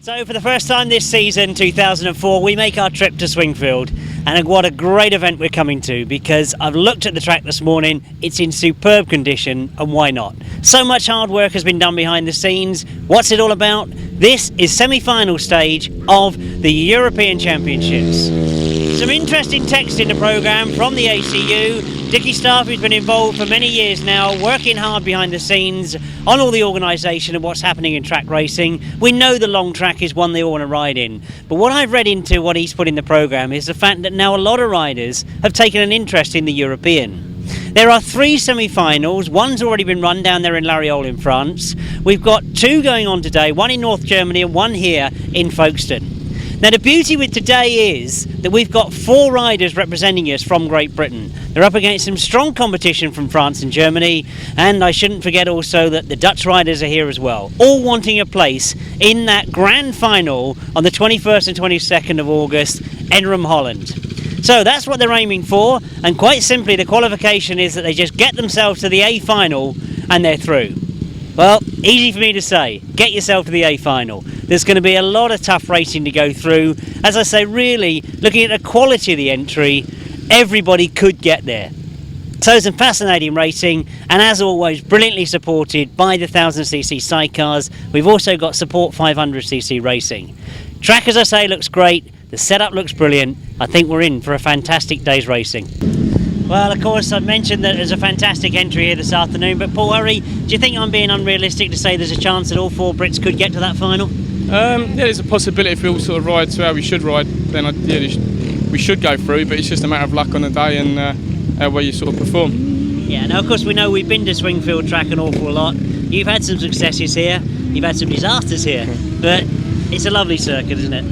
So for the first time this season, 2004, we make our trip to Swingfield, and what a great event we're coming to, because I've looked at the track this morning, it's in superb condition, and why not? So much hard work has been done behind the scenes. What's it all about? This is semi-final stage of the European Championships. Some interesting text in the programme from the ACU. Dickie Staff, who's been involved for many years now, working hard behind the scenes on all the organisation of what's happening in track racing. We know the long track is one they all want to ride in. But what I've read into what he's put in the programme is the fact that now a lot of riders have taken an interest in the European. There are 3 semi-finals. One's already been run down there in Lariol in France. We've got 2 going on today, one in North Germany and one here in Folkestone. Now the beauty with today is that we've got 4 riders representing us from Great Britain. They're up against some strong competition from France and Germany, and I shouldn't forget also that the Dutch riders are here as well, all wanting a place in that grand final on the 21st and 22nd of August, Enrum, Holland. So that's what they're aiming for, and quite simply the qualification is that they just get themselves to the A final and they're through. Well, easy for me to say, get yourself to the A final. There's going to be a lot of tough racing to go through. As I say, really, looking at the quality of the entry, everybody could get there. So some fascinating racing, and as always, brilliantly supported by the 1000cc sidecars. We've also got support 500cc racing. Track, as I say, looks great. The setup looks brilliant. I think we're in for a fantastic day's racing. Well, of course, I've mentioned that there's a fantastic entry here this afternoon, but Paul Hurry, do you think I'm being unrealistic to say there's a chance that all 4 Brits could get to that final? Yeah, there's a possibility if we all sort of ride to how we should ride, then we should go through, but it's just a matter of luck on the day and how well you sort of perform. Yeah, now of course we know we've been to Swingfield track an awful lot. You've had some successes here, you've had some disasters here, but it's a lovely circuit, isn't it?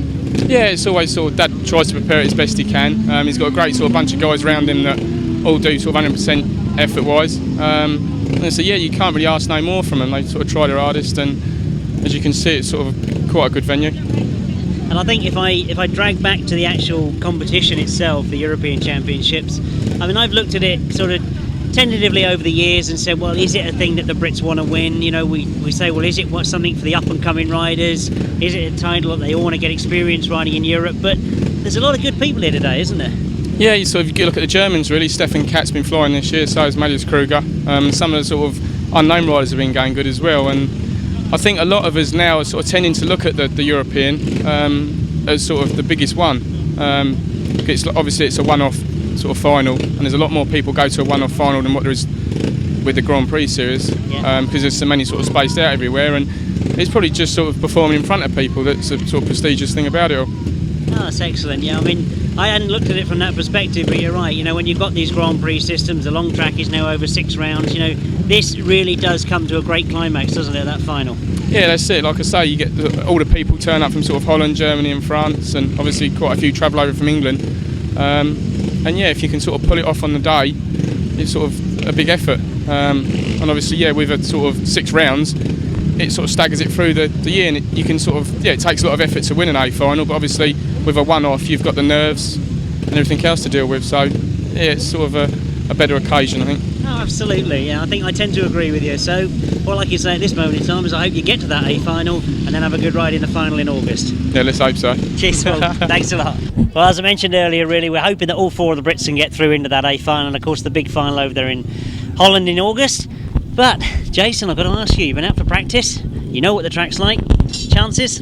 Yeah, it's always sort of, Dad tries to prepare it as best he can. He's got a great sort of bunch of guys around him that all do sort of 100% effort-wise. And so yeah, you can't really ask no more from them. They sort of try their hardest, and as you can see, it's sort of quite a good venue. And I think if I drag back to the actual competition itself, the European Championships, I mean, I've looked at it sort of tentatively over the years and said, well, is it a thing that the Brits want to win? You know, we say, well, is it something for the up-and-coming riders? Is it a title that they all want to get experience riding in Europe? But there's a lot of good people here today, isn't there? Yeah, you sort of look at the Germans really. Stephan Katt's been flying this year, so has Matthias Kroger. Some of the sort of unknown riders have been going good as well, and I think a lot of us now are sort of tending to look at the European as sort of the biggest one. Obviously it's a one-off sort of final, and there's a lot more people go to a one-off final than what there is with the Grand Prix series, because there's so many sort of spaced out everywhere, and it's probably just sort of performing in front of people that's a sort of prestigious thing about it all. Oh, that's excellent. Yeah, I mean, I hadn't looked at it from that perspective, but you're right. You know, when you've got these Grand Prix systems, the long track is now over 6 rounds. You know, this really does come to a great climax, doesn't it, that final? Yeah, that's it. Like I say, you get all the people turn up from sort of Holland, Germany and France, and obviously quite a few travel over from England. And yeah, if you can sort of pull it off on the day, it's sort of a big effort. And obviously, yeah, with a sort of 6 rounds, it sort of staggers it through the year, and you can sort of, it takes a lot of effort to win an A final, but obviously with a one-off, you've got the nerves and everything else to deal with. So yeah, it's sort of a better occasion, I think. Oh, absolutely. Yeah, I think I tend to agree with you. So, well, like you say, at this moment in time, is I hope you get to that A final and then have a good ride in the final in August. Yeah, let's hope so. Cheers, Will. Thanks a lot. Well, as I mentioned earlier, really, we're hoping that all 4 of the Brits can get through into that A final, and of course the big final over there in Holland in August. But Jason, I've got to ask you, you've been out for practice, you know what the track's like, chances?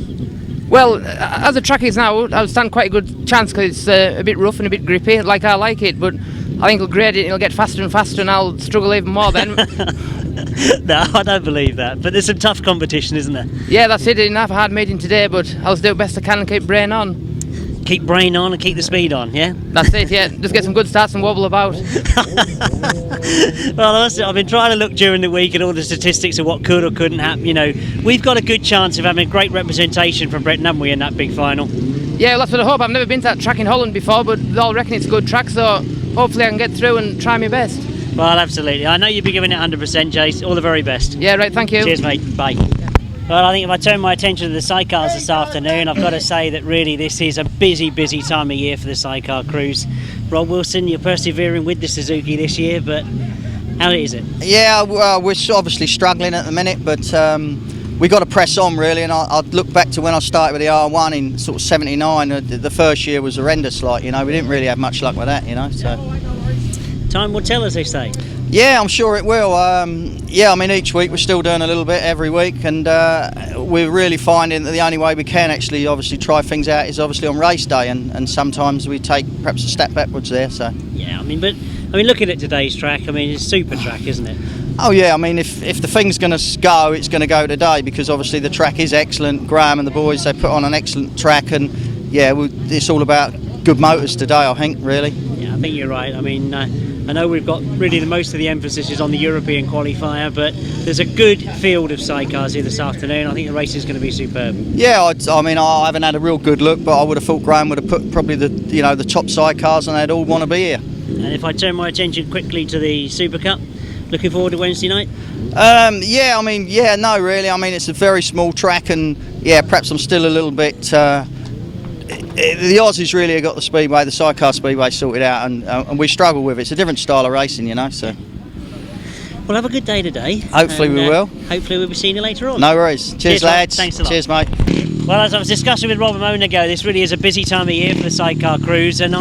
Well, as the track is now, I'll stand quite a good chance because it's a bit rough and a bit grippy, like I like it, but I think it'll grade it, it'll get faster and faster, and I'll struggle even more then. No, I don't believe that, but there's some tough competition, isn't there? Yeah, that's it. Didn't have a hard meeting today, but I'll do the best I can and keep brain on. Keep brain on and keep the speed on, yeah? That's it, yeah. Just get some good starts and wobble about. Well, I've been trying to look during the week at all the statistics of what could or couldn't happen. You know, we've got a good chance of having a great representation from Britain, haven't we, in that big final? Yeah, well, that's what I hope. I've never been to that track in Holland before, but they all reckon it's a good track, so hopefully I can get through and try my best. Well, absolutely. I know you'll be giving it 100%, Jace. All the very best. Yeah, right, thank you. Cheers, mate. Bye. Well, I think if I turn my attention to the sidecars this afternoon, I've got to say that really this is a busy time of year for the sidecar crews. Rob Wilson, you're persevering with the Suzuki this year, but how is it? Yeah, we're obviously struggling at the minute, but we got to press on really, and I look back to when I started with the R1 in sort of '79. The first year was horrendous, like, you know, we didn't really have much luck with that, you know. So Time will tell, as they say. yeah, I'm sure it will. Yeah, I mean, each week we're still doing a little bit every week, and we're really finding that the only way we can actually obviously try things out is obviously on race day, and sometimes we take perhaps a step backwards there. So Yeah, I mean, looking at today's track, I mean, it's a super track, isn't it? oh yeah, I mean, if the thing's going to go, it's going to go today, because obviously the track is excellent. Graham and the boys, they put on an excellent track, and yeah, it's all about good motors today, I think, really. Yeah, I think you're right. I mean, I know we've got really most of the emphasis is on the European qualifier, but there's a good field of sidecars here this afternoon. I think the race is going to be superb. Yeah, I mean, I haven't had a real good look, but I would have thought Graham would have put probably the top sidecars, and they'd all want to be here. And if I turn my attention quickly to the Super Cup, looking forward to Wednesday night? Yeah, I mean, yeah, no, really. I mean, it's a very small track, and yeah, perhaps I'm still a little bit. The Aussies really have got the speedway, the sidecar speedway sorted out, and we struggle with it. It's a different style of racing, you know. So Well, have a good day today. hopefully we will. Hopefully we'll be seeing you later on. No worries. Cheers, Rob. lads. Thanks a lot. Cheers, mate. Well, as I was discussing with Rob a moment ago, this really is a busy time of year for the sidecar crews, and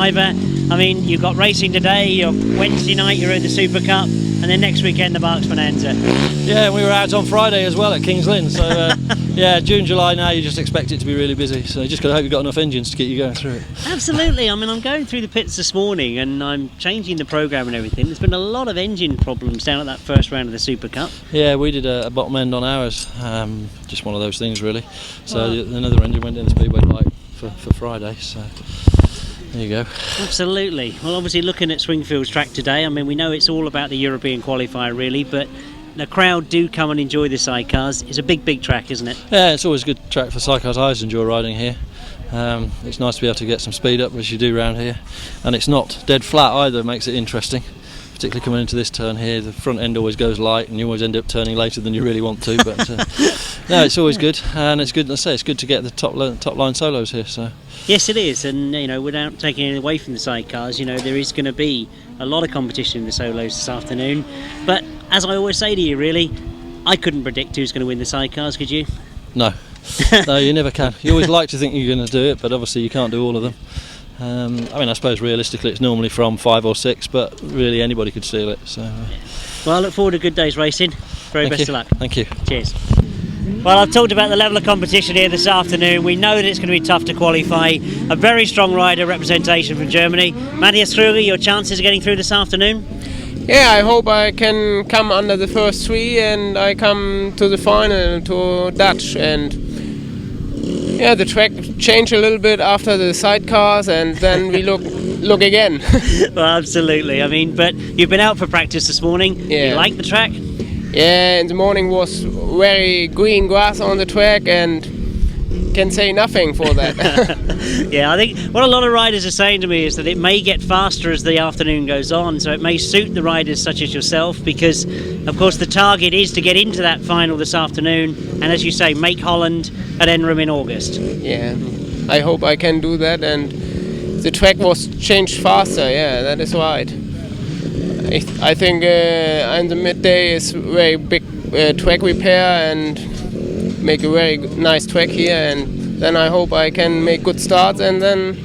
you've got racing today, Wednesday night you're at the Super Cup, and then next weekend the Barks Bonanza. Yeah, and we were out on Friday as well at Kings Lynn, so yeah, June, July now, you just expect it to be really busy, so you just got to hope you've got enough engines to get you going through it. Absolutely. I mean, I'm going through the pits this morning and I'm changing the programme and everything. There's been a lot of engine problems down at that first round of the Super Cup. Yeah, we did a bottom end on ours, just one of those things really. So another engine went in the speedway pipe for Friday, so there you go. Absolutely. Well, obviously looking at Swingfield's track today, I mean, we know it's all about the European qualifier really, but the crowd do come and enjoy the sidecars. It's a big track, isn't it? Yeah, it's always a good track for sidecars. I always enjoy riding here. It's nice to be able to get some speed up as you do around here, and it's not dead flat either, makes it interesting, particularly coming into this turn here. The front end always goes light and you always end up turning later than you really want to, but no, it's always good, and it's good, it's good to get the top line solos here. So yes, it is, and without taking it away from the sidecars, there is going to be a lot of competition in the solos this afternoon, but as I always say to you, really, I couldn't predict who's going to win the sidecars, could you? No, no, you never can. You always like to think you're going to do it, but obviously you can't do all of them. I mean, I suppose realistically it's normally from 5 or 6, but really anybody could steal it. So, well, I look forward to a good day's racing. Very best of luck. Thank you. Cheers. Well, I've talked about the level of competition here this afternoon. We know that it's going to be tough to qualify. A very strong rider representation from Germany. Matthias Kroger, your chances of getting through this afternoon? Yeah, I hope I can come under the first 3 and I come to the final to Dutch. And yeah, the track changed a little bit after the sidecars, and then we look again. Well, absolutely. I mean, but you've been out for practice this morning. Yeah. You like the track? Yeah, in the morning was very green grass on the track, and can say nothing for that. Yeah, I think what a lot of riders are saying to me is that it may get faster as the afternoon goes on, so it may suit the riders such as yourself, because of course the target is to get into that final this afternoon, and as you say, make Holland at Enram in August. Yeah, I hope I can do that, and the track was changed faster. Yeah, that is right. I think in the midday is very big track repair and make a very nice track here, and then I hope I can make good starts, and then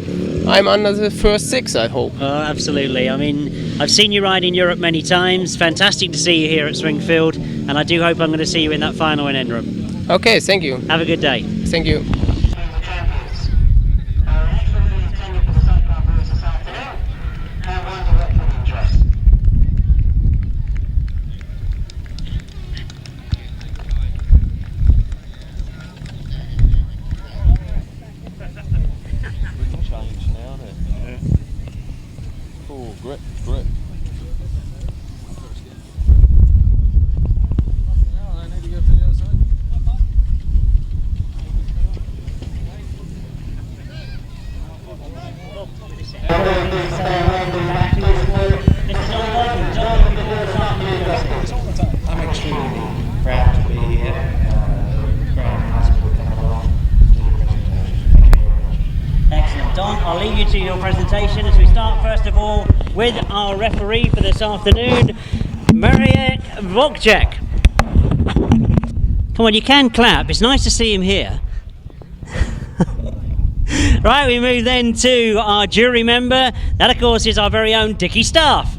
I'm under the first 6, I hope. Oh, absolutely. I mean, I've seen you ride in Europe many times. Fantastic to see you here at Swingfield, and I do hope I'm going to see you in that final in Enram. Okay, thank you. Have a good day. Thank you. Grip. I'm extremely proud to be here. Excellent. Don, I'll leave you to your presentation as we start first of all with our referee for this afternoon, Marek Vokcek. Come on, you can clap. It's nice to see him here. Right, we move then to our jury member. That, of course, is our very own Dickie Staff.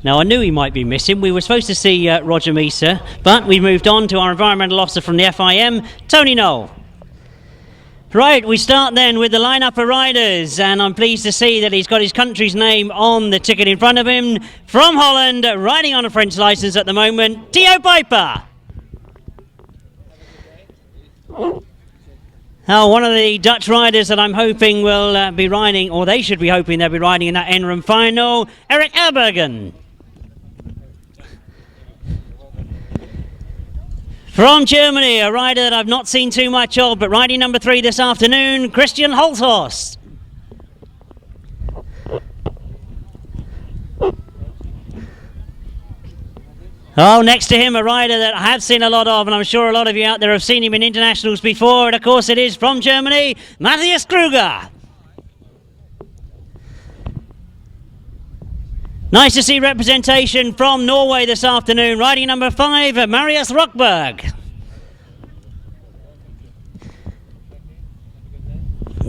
Now, I knew he might be missing. We were supposed to see Roger Misa, but we moved on to our environmental officer from the FIM, Tony Knoll. Right, we start then with the lineup of riders, and I'm pleased to see that he's got his country's name on the ticket in front of him. From Holland, riding on a French licence at the moment, Theo Pijper. Now, one of the Dutch riders that I'm hoping will be riding, or they should be hoping they'll be riding in that NRAM final, Erik Erbergen. From Germany, a rider that I've not seen too much of, but riding number 3 this afternoon, Christian Hulshorst. Oh, next to him, a rider that I have seen a lot of, and I'm sure a lot of you out there have seen him in internationals before, and of course it is from Germany, Matthias Kroger. Nice to see representation from Norway this afternoon, riding number 5, Marius Rockberg.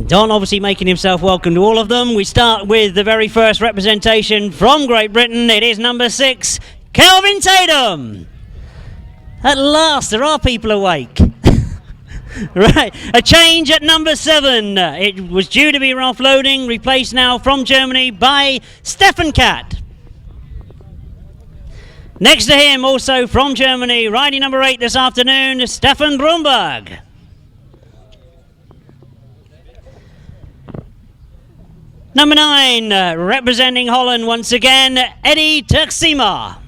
Don obviously making himself welcome to all of them. We start with the very first representation from Great Britain. It is number 6, Kelvin Tatum. At last, there are people awake. Right, a change at number 7. It was due to be offloading, replaced now from Germany by Stephan Katt. Next to him, also from Germany, riding number 8 this afternoon, Stefan Brumberg. Number 9, representing Holland once again, Eddie Turksima.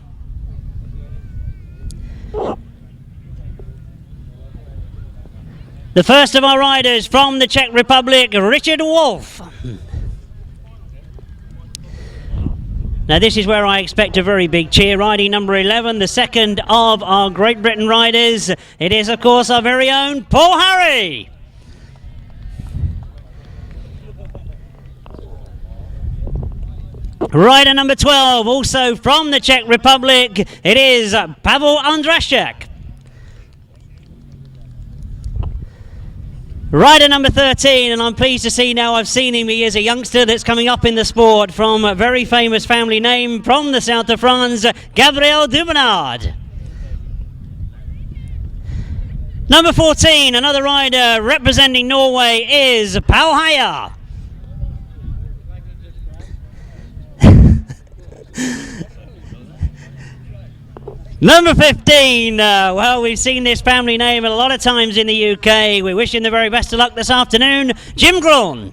The first of our riders from the Czech Republic, Richard Wolff. Now this is where I expect a very big cheer. Riding number 11, the second of our Great Britain riders. It is, of course, our very own Paul Harry. Rider number 12, also from the Czech Republic, it is Pavel Ondrasik. Rider number 13, and I'm pleased to see now I've seen him. He is a youngster that's coming up in the sport from a very famous family name from the south of France, Gabriel Dubernard. Number 14, another rider representing Norway is Paul Heyer. Number 15, well, we've seen this family name a lot of times in the UK. We wish him the very best of luck this afternoon, Jim Groen.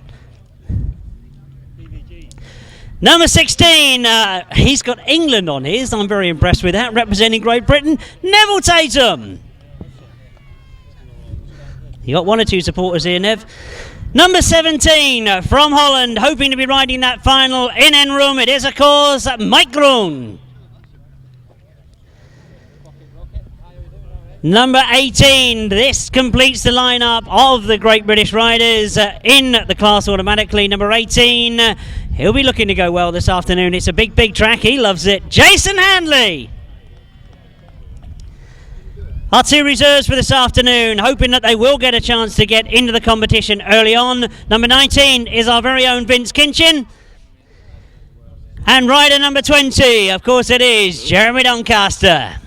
Number 16, he's got England on his. I'm very impressed with that. Representing Great Britain, Neville Tatum. You got one or two supporters here, Nev. Number 17, from Holland, hoping to be riding that final in NRAM. It is, of course, Maik Groen. Number 18, this completes the lineup of the Great British riders in the class automatically. Number 18, he'll be looking to go well this afternoon. It's a big, big track. He loves it. Jason Handley. Our 2 reserves for this afternoon, hoping that they will get a chance to get into the competition early on. Number 19 is our very own Vince Kinchin. And rider number 20, of course it is Jeremy Doncaster.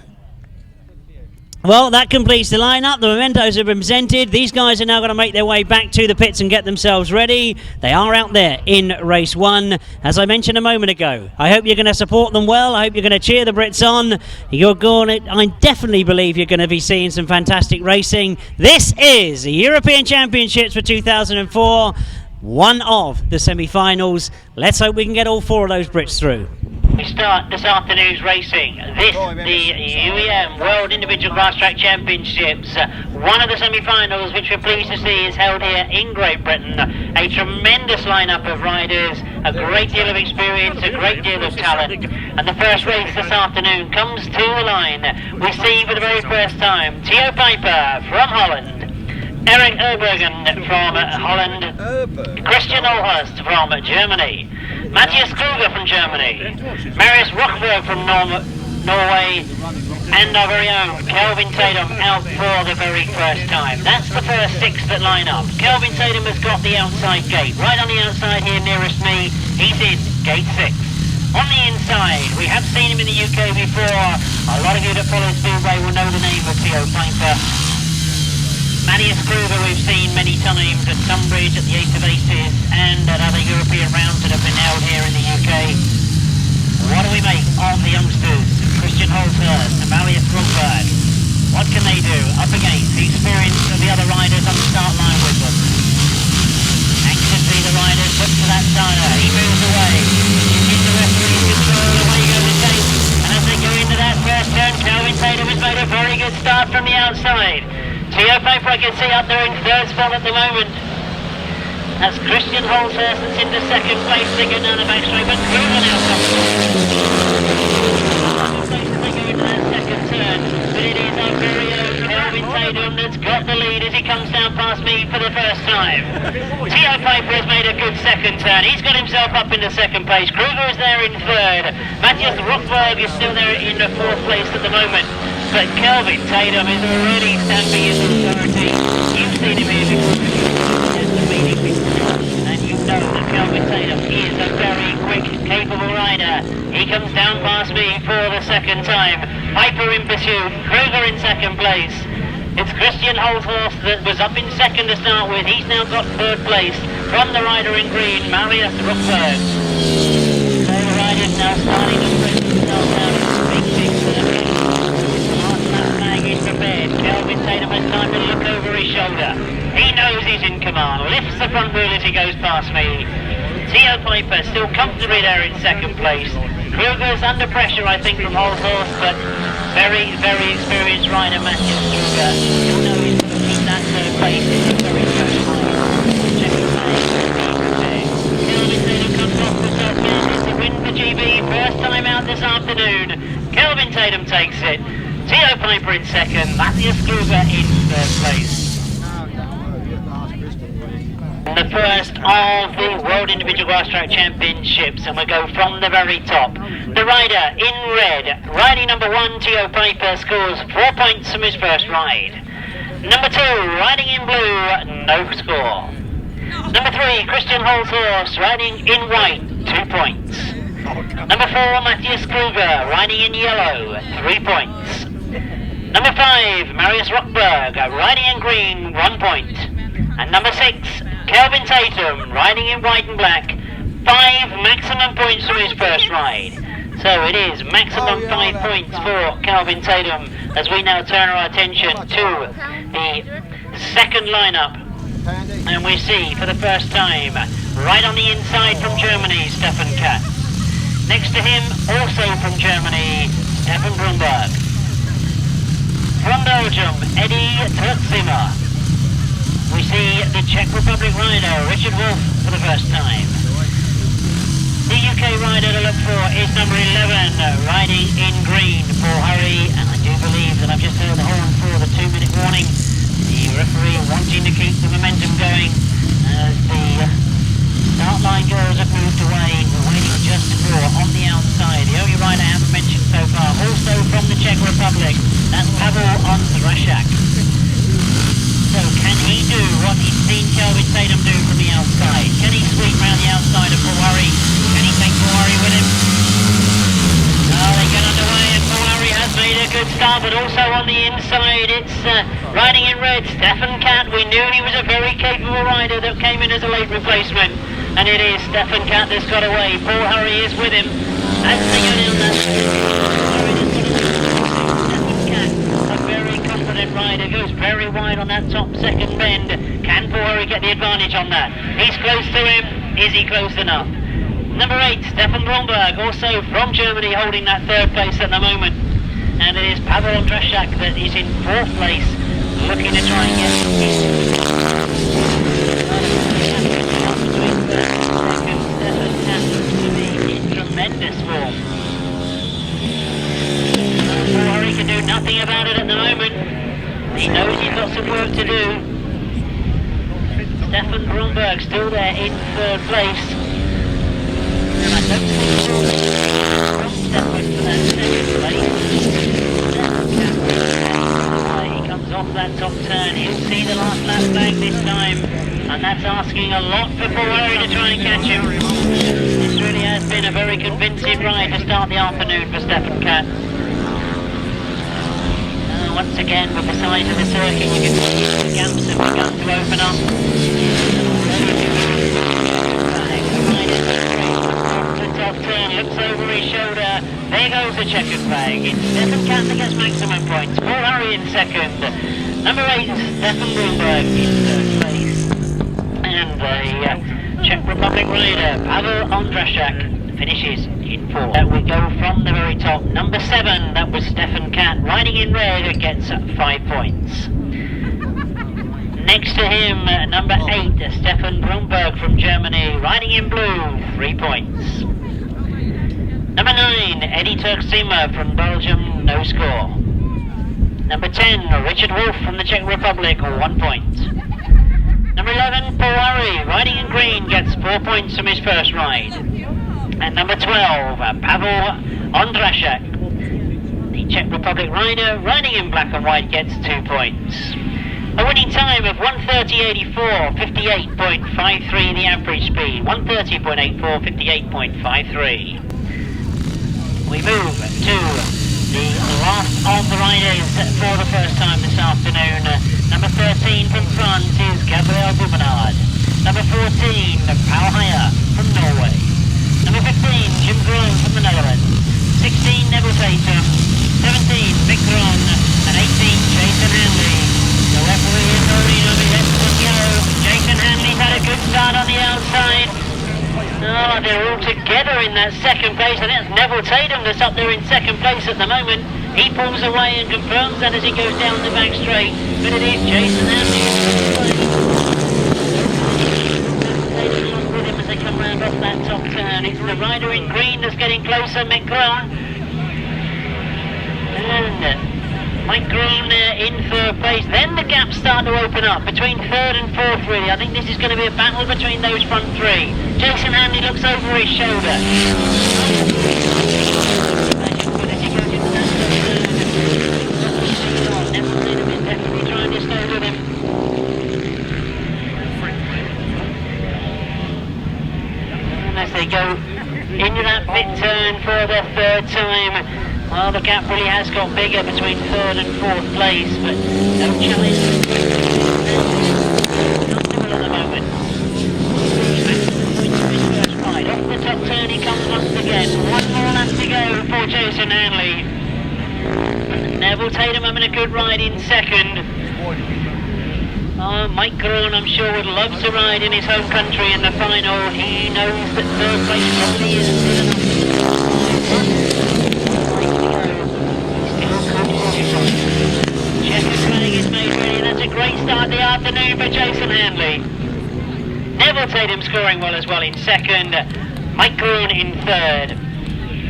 Well, that completes the lineup. The mementos have been presented. These guys are now going to make their way back to the pits and get themselves ready. They are out there in race 1, as I mentioned a moment ago. I hope you're going to support them well. I hope you're going to cheer the Brits on. I definitely believe you're going to be seeing some fantastic racing. This is the European Championships for 2004, one of the semi-finals. Let's hope we can get all 4 of those Brits through. We start this afternoon's racing. This, the UEM World Individual Grasstrack Championships. One of the semi-finals, which we're pleased to see, is held here in Great Britain. A tremendous lineup of riders, a great deal of experience, a great deal of talent. And the first race this afternoon comes to the line. We see for the very first time Theo Pijper from Holland, Erik Erbergen from Holland, Christian Hulshorst from Germany, Matthias Kroger from Germany, Marius Rockberg from Norway, and our very own Kelvin Tatum out for the very first time. That's the first six that line up. Kelvin Tatum has got the outside gate. Right on the outside here nearest me, he's in gate 6. On the inside, we have seen him in the UK before. A lot of you that follow Speedway will know the name of Theo Pijper. Matthias Kroger we've seen many times at Tunbridge, at the Ace of Aces, and at other European rounds that have been held here in the UK. What do we make of the youngsters? Christian Hulshorst and Matthias Kroger. What can they do up against the experience of the other riders on the start line with them? Anxiously the riders look to that starter. He moves away. He's the referee's control. Away goes the chase. And as they go into that first turn, Kelvin Tatum has made a very good start from the outside. Theo Pijper I can see up there in third spot at the moment. That's Christian Hulshorst that's into second place. They go down the back straight, but Groen now comes. They go into that second turn, but it is our very own Kelvin Tatum that's got the lead as he comes down past me for the first time. Theo Pijper has made a good second turn. He's got himself up into second place. Kroger is there in third. Matthias Kroger is still there in the fourth place at the moment. But Kelvin Tatum is already stamping his authority. You've seen him here before, and you know that Kelvin Tatum is a very quick, capable rider. He comes down past me for the second time. Pijper in pursuit, Kroger in second place. It's Christian Hulshorst that was up in second to start with. He's now got third place from the rider in green, Matthias Kroger. So the rider's now starting to press themselves out of the big circle. Is prepared. Kelvin Tatum has time to look over his shoulder. He knows he's in command. Lifts the front wheel as he goes past me. Theo Pijper still comfortably there in second place. Kroger's under pressure, I think, from Hulshorst, but very, very experienced rider Matthias Kroger. He'll know he's going to keep that third place in his very first Kelvin Tatum comes off the top end. It's a win for GB. First time out this afternoon. Kelvin Tatum takes it. Theo Pijper in second, Matthias Kroger in third place. The first of the World Individual Grasstrack Championships, and we go from the very top. The rider in red, riding number 1, Theo Pijper, scores 4 points from his first ride. Number 2, riding in blue, no score. Number 3, Christian Hulshorst, riding in white, 2 points. Number 4, Matthias Kroger, riding in yellow, 3 points. Number 5, Matthias Kroger, riding in green, 1 point. And number 6, Kelvin Tatum, riding in white and black, 5 maximum points from his first ride. So it is maximum 5 points for Kelvin Tatum as we now turn our attention to the second lineup. And we see for the first time, right on the inside from Germany, Stephan Katt. Next to him, also from Germany, Stephan Katt. From Belgium, Eddie Tertzimmer. We see the Czech Republic rider, Richard Wolff, for the first time. The UK rider to look for is number 11, riding in green, Paul Hurry, and I do believe that I've just heard the horn for the 2-minute warning. The referee wanting to keep the momentum going as the start line girls have moved away. We're waiting just for on the outside. The only rider I haven't mentioned so far, also from the Czech Republic, that's Pavel Ondrasik. So can he do what he's seen Kelvin Tatum do from the outside? Can he sweep round the outside of Paul Hurry? Can he take Paul Hurry with him? Oh, they get underway and Paul Hurry has made a good start, but also on the inside it's riding in red, Stephan Katt. We knew he was a very capable rider that came in as a late replacement, and it is Stephan Katt that's got away. Paul Hurry is with him as they go down that. Stephan Katt, a very confident rider, goes very wide on that top second bend. Can Paul Hurry get the advantage on that? He's close to him. Is he close enough? Number 8, Stephan Katt, also from Germany, holding that third place at the moment. And it is Pavel Ondrasik that is in fourth place, looking to try and get in tremendous form. Paul Hurry can do nothing about it at the moment. He knows he's got some work to do. Stephan Katt still there in third place. And I don't think from Stephan for that second place. that top turn. He'll see the last lap back this time, and that's asking a lot for Ferrari to try and catch him. This really has been a very convincing ride to start the afternoon for Stephan Katt. Once again, with the size of the circuit, you can see the gaps have begun to open up. The top turn, looks over his shoulder. There goes the checkered flag. It's Stephan Katt that gets maximum points. Ferrari in second. Number 8, Stefan Grunberg in third place. And the Czech Republic rider, Pavel Ondrasik, finishes in fourth. We go from the very top. Number 7, that was Stephan Katt, riding in red, gets 5 points. Next to him, number 8, Stefan Grunberg from Germany, riding in blue, 3 points. Number 9, Eddie Turk-Zimmer from Belgium, no score. Number 10, Richard Wolff from the Czech Republic, 1 point. Number 11, Ferrari, riding in green, gets 4 points from his first ride. And number 12, Pavel Ondrasik, the Czech Republic rider, riding in black and white, gets 2 points. A winning time of 1:30.84, 58.53 the average speed, 1:30.84, 58.53. We move to the last of the riders for the first time this afternoon. Number 13 from France is Gabriel Dubernard. Number 14, Pavel from Norway. Number 15, Jim Groen from the Netherlands. 16, Neville Tatum. 17, Maik, and 18, Jason Handley. The referee is already on the left foot go. Jason Handley's had a good start on the outside. Oh, they're all together in that second place, and that's Neville Tatum that's up there in second place at the moment. He pulls away and confirms that as he goes down the back straight. But it is Jason Handley along with him as they come round off that top turn. It's the rider in green that's getting closer, Maik. And Maik in third place. Then the gaps start to open up between third and fourth, really. I think this is going to be a battle between those front three. Jason Handley looks over his shoulder. Definitely trying to stay with him. And as they go into that pit turn for the third time, well, the gap really has got bigger between third and fourth place, but no challenge. Comfortable at the moment. Right, off the top turn he comes once again. One more lap to go for Jason Handley. Neville Tatum having a good ride in second. Maik, I'm sure, would love to ride in his home country in the final. He knows that third place probably isn't good enough. Checkered flag is made ready. That's a great start the afternoon for Jason Handley. Neville Tatum scoring well as well in second. Maik in third.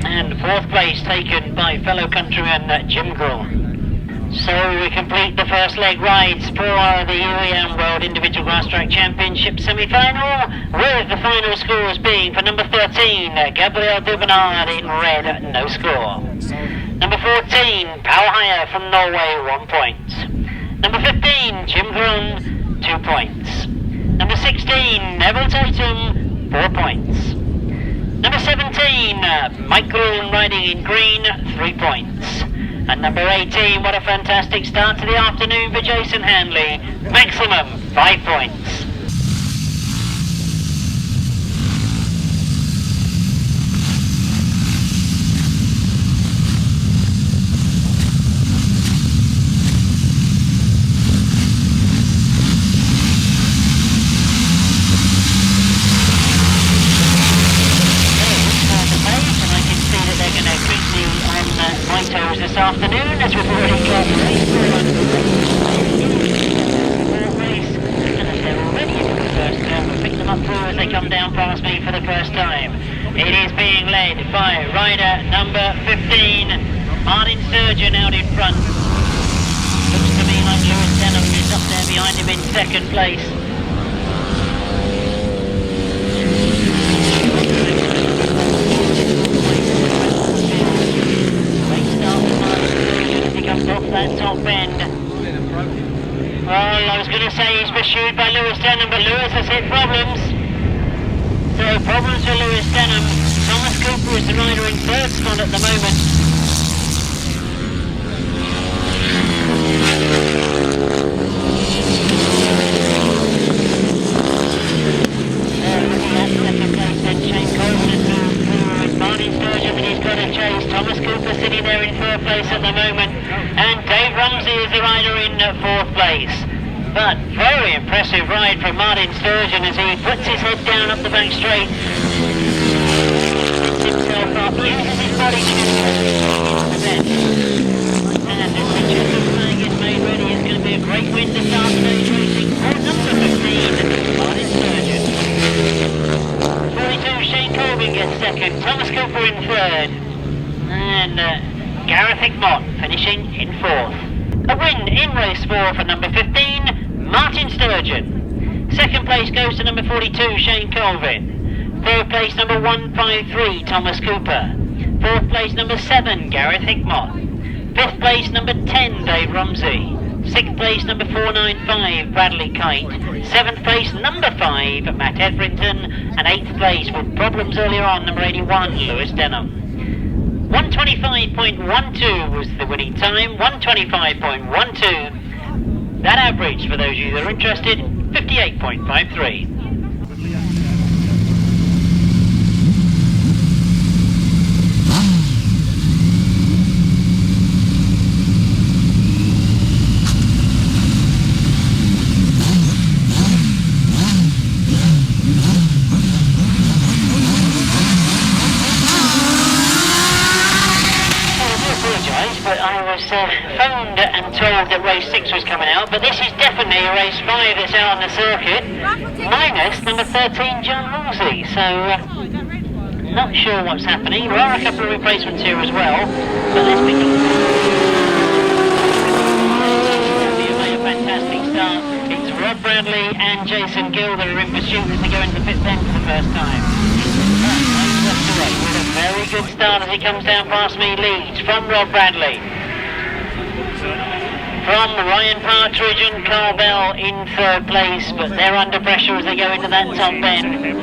And fourth place taken by fellow countryman Jim Groen. So we complete the first leg rides for the UEM World Individual Grasstrack Championship semi-final, with the final scores being for number 13, Gabriel Dubernard in red, no score. Number 14, Pavel from Norway, 1 point. Number 15, Jim Groen, 2 points. Number 16, Neville Tatum, 4 points. Number 17, Maik riding in green, 3 points. And number 18, what a fantastic start to the afternoon for Jason Handley, maximum 5 points. This afternoon, as we've already got race, and as they're already in the first turn, we'll pick them up through as they come down past me for the first time. It is being led by rider number 15, Martyn Sturgeon out in front. Looks to me like Lewis Denham is up there behind him in second place. Comes off that top end. Well, I was going to say he's pursued by Lewis Denham, but Lewis has hit problems. So problems for Lewis Denham. Thomas Cooper is the rider in third spot at the moment. Looking at second place then, Shane Colvin has moved through. Martyn Sturgeon, but he's got a chase. Thomas Cooper sitting there in third place at the moment. And Dave Rumsey is the rider in fourth place. But very impressive ride from Martyn Sturgeon as he puts his head down up the back straight. Himself up, uses his body to the bend. And as the checkered flag is made ready, it's going to be a great win to start today's racing for number 15, Martyn Sturgeon. 42, Shane Colvin gets second, Thomas Cooper in third, and Gareth Hickmott finishing in fourth. A win in race 4 for number 15, Martyn Sturgeon. Second place goes to number 42, Shane Colvin. Third place number 153, Thomas Cooper. Fourth place number 7, Gareth Hickmott. Fifth place number 10, Dave Rumsey. Sixth place number 495, Bradley Kite. Seventh place number 5, Matt Etherington. And eighth place with problems earlier on, number 81, Lewis Denham. 125.12 was the winning time, 125.12. That average, for those of you that are interested, 58.53. But I was phoned and told that race 6 was coming out, but this is definitely race 5 that's out on the circuit, minus number 13, John Halsey, so not sure what's happening. There are a couple of replacements here as well, but let's begin. A fantastic start. It's Rob Bradley and Jason Gill that are in pursuit as they go into the pit then for the first time. With a very good start as he comes down past me, leads from Rob Bradley. From Ryan Partridge and Pavel in third place, but they're under pressure as they go into that top bend.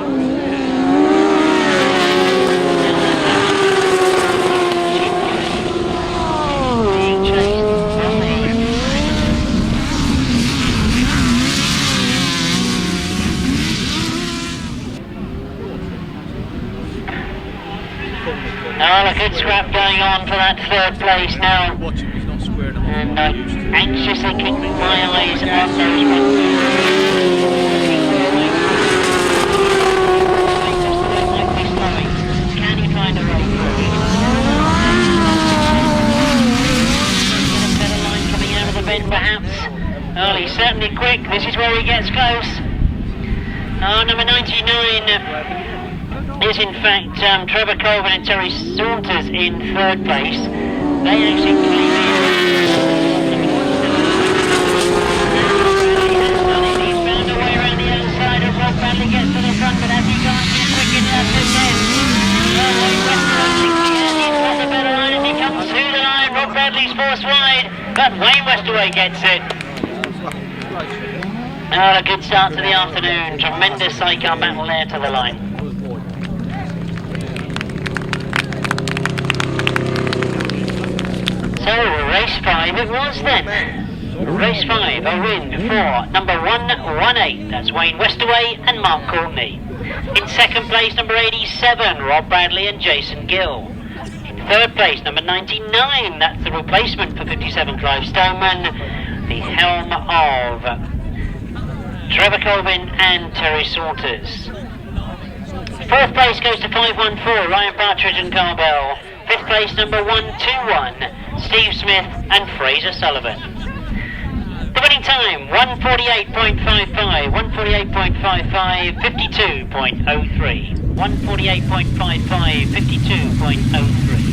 Oh, a good scrap going on for that third place now. And anxiously keeping my eyes on those ones. Might be slowing. Can he find a way through? Get a better line coming out of the bend perhaps. Well, he's certainly quick. This is where he gets close. Oh, number 99. Is in fact Trevor Colvin and Terry Saunders in third place. They actually came in. He's found a way around the outside of Rob Bradley, gets to the front, but has he got here quick enough to get? He's got the better line as he comes through the line. Rob Bradley's forced wide, but Wayne Westaway gets it. Oh, a good start to the afternoon. Tremendous sidecar battle there to the line. So, race 5 it was then. Race 5, a win for number 118, that's Wayne Westaway and Mark Courtney. In second place, number 87, Rob Bradley and Jason Gill. In third place, number 99, that's the replacement for 57, Clive Stoneman, the helm of Trevor Colvin and Terry Saunders. Fourth place goes to 514, Ryan Partridge and Pavel. Fifth place, number 121, Steve Smith and Fraser Sullivan. The winning time, 148.55, 148.55, 52.03. 148.55, 52.03.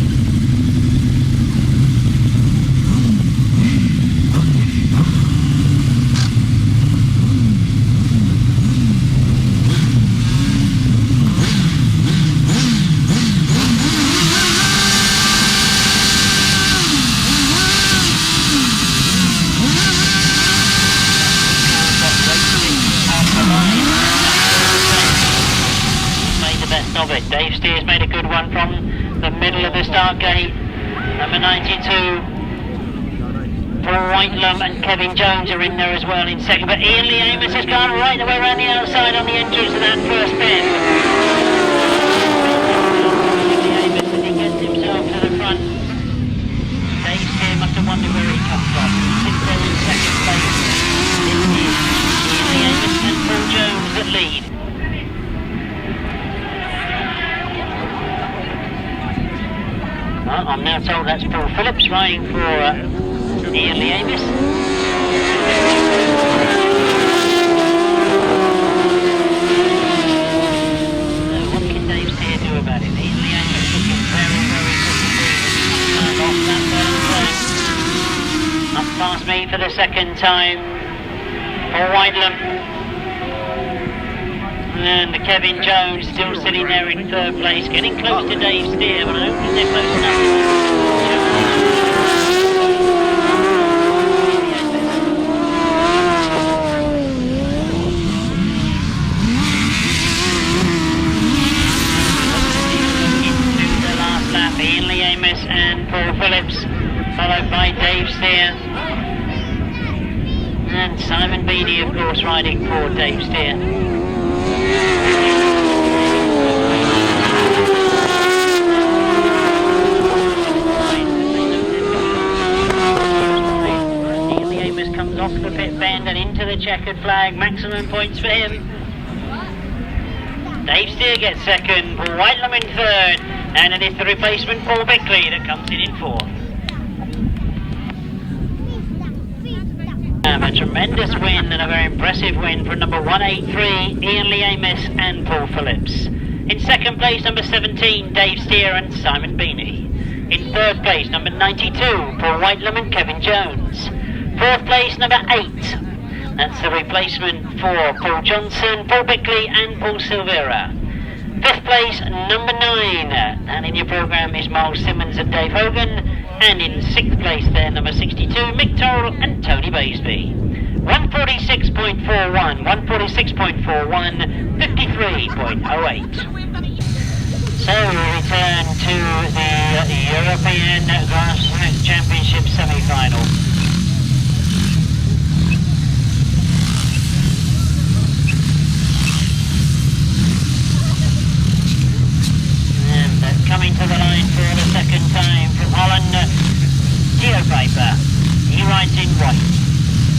of it. Dave Steers made a good one from the middle of the start gate. Number 92. Paul Whitelum and Kevin Jones are in there as well in second, but Ian Lee Amos has gone right the way around the outside on the entrance of that first bend. Ian Lee Amos, as he gets himself to the front. Dave Steer must have wondered where he come from. Sits there in second place. It is Ian Lee Amos and Paul Jones that lead. Well, I'm now told that's Paul Phillips riding for Ian Lee Amos. So what can Dave Steer do about it? Ian Lee Amos looking very, very good off that turn. Up past me for the second time. Paul Whitelum. And Kevin Jones still sitting there in third place, getting close to Dave Steer, but I don't think they're close enough. Ian Lee Amos and Paul Phillips, followed by Dave Steer and Simon Beattie, of course, riding for Dave Steer. Ian Lee Amos comes off the pit bend and into the checkered flag, maximum points for him. Dave Steer gets second, Paul Whitelum in third, and it is the replacement Paul Bickley that comes in fourth. A tremendous win and a very impressive win for number 183, Ian Lee Amos and Paul Phillips. In second place, number 17, Dave Steer and Simon Beattie. In third place, number 92, Paul Whitelum and Kevin Jones. Fourth place, number 8. That's the replacement for Paul Johnson, Paul Bickley and Paul Silvera. Fifth place, number 9, and in your programme is Miles Simmons and Dave Hogan, and in sixth place there, number 62, Mick Toll and Tony Baisby. 146.41, 146.41, 53.08. So we return to the European Grasstrack Championship semi-final. Coming to the line for the second time from Holland, Theo Pijper. He rides in white.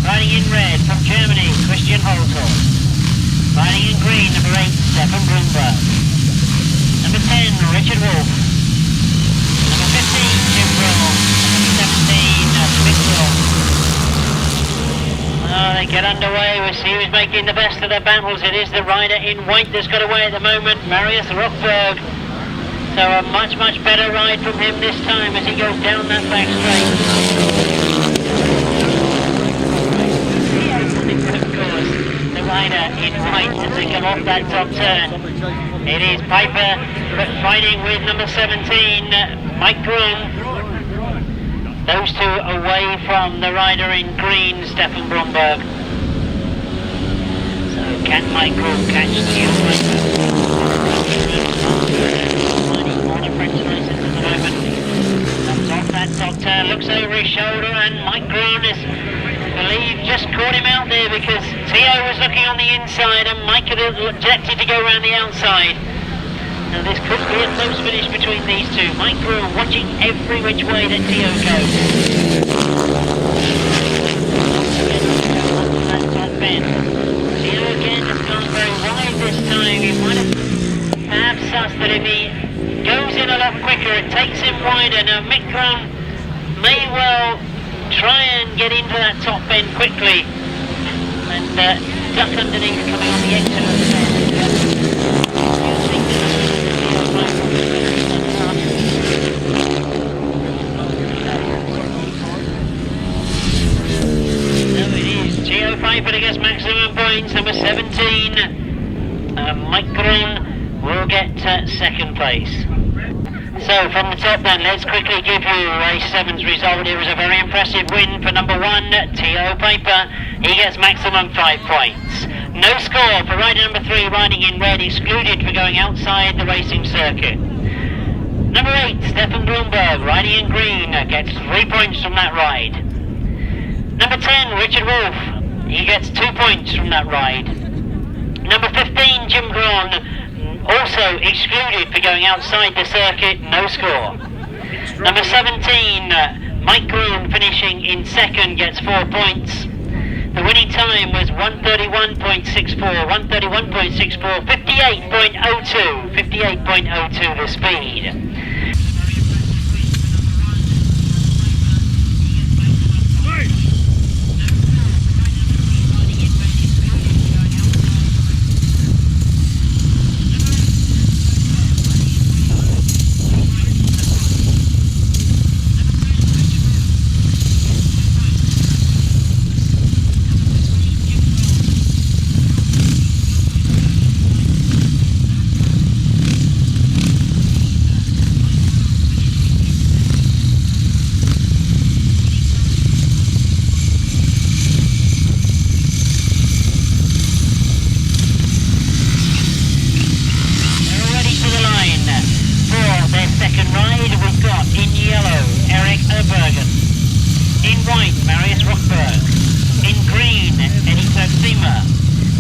Riding in red from Germany, Christian Hulshorst. Riding in green, number 8, Stephan Katt. Number 10, Richard Wolff. Number 15, Jim Groen. Number 17, Victor. Oh, they get underway. We see who's making the best of the battles. It is the rider in white that's got away at the moment, Marius Rockberg. So a much, much better ride from him this time as he goes down that back straight. Of course, the rider in white as they come off that top turn. It is Pijper fighting with number 17, Maik. Those two away from the rider in green, Stefan Bromberg. So can Maik catch the French license at the moment. Comes off that top turn, looks over his shoulder, and Maik is, I believe, just caught him out there because Theo was looking on the inside and Maik had objected to go around the outside. Now this could be a close finish between these two. Maik watching every which way that Theo goes. That top bend. Theo again has gone very wide this time. He might have perhaps sussed that if he goes in a lot quicker, it takes him wider. Now Mick may well try and get into that top bend quickly and duck underneath coming on the exit of the bend. So it is Theo Pijper that gets maximum points, number 17, Maik will get second place. So from the top then, let's quickly give you race 7's result. It was a very impressive win for number 1, Theo Pijper. He gets maximum 5 points. No score for rider number 3 riding in red, excluded for going outside the racing circuit. Number 8, Stephan Katt, riding in green, gets 3 points from that ride. Number 10, Richard Wolff, he gets 2 points from that ride. Number 15, Jim Groen, also excluded for going outside the circuit, no score. Number 17, Maik finishing in second, gets 4 points. The winning time was 1:31.64, 1:31.64, 58.02 the speed.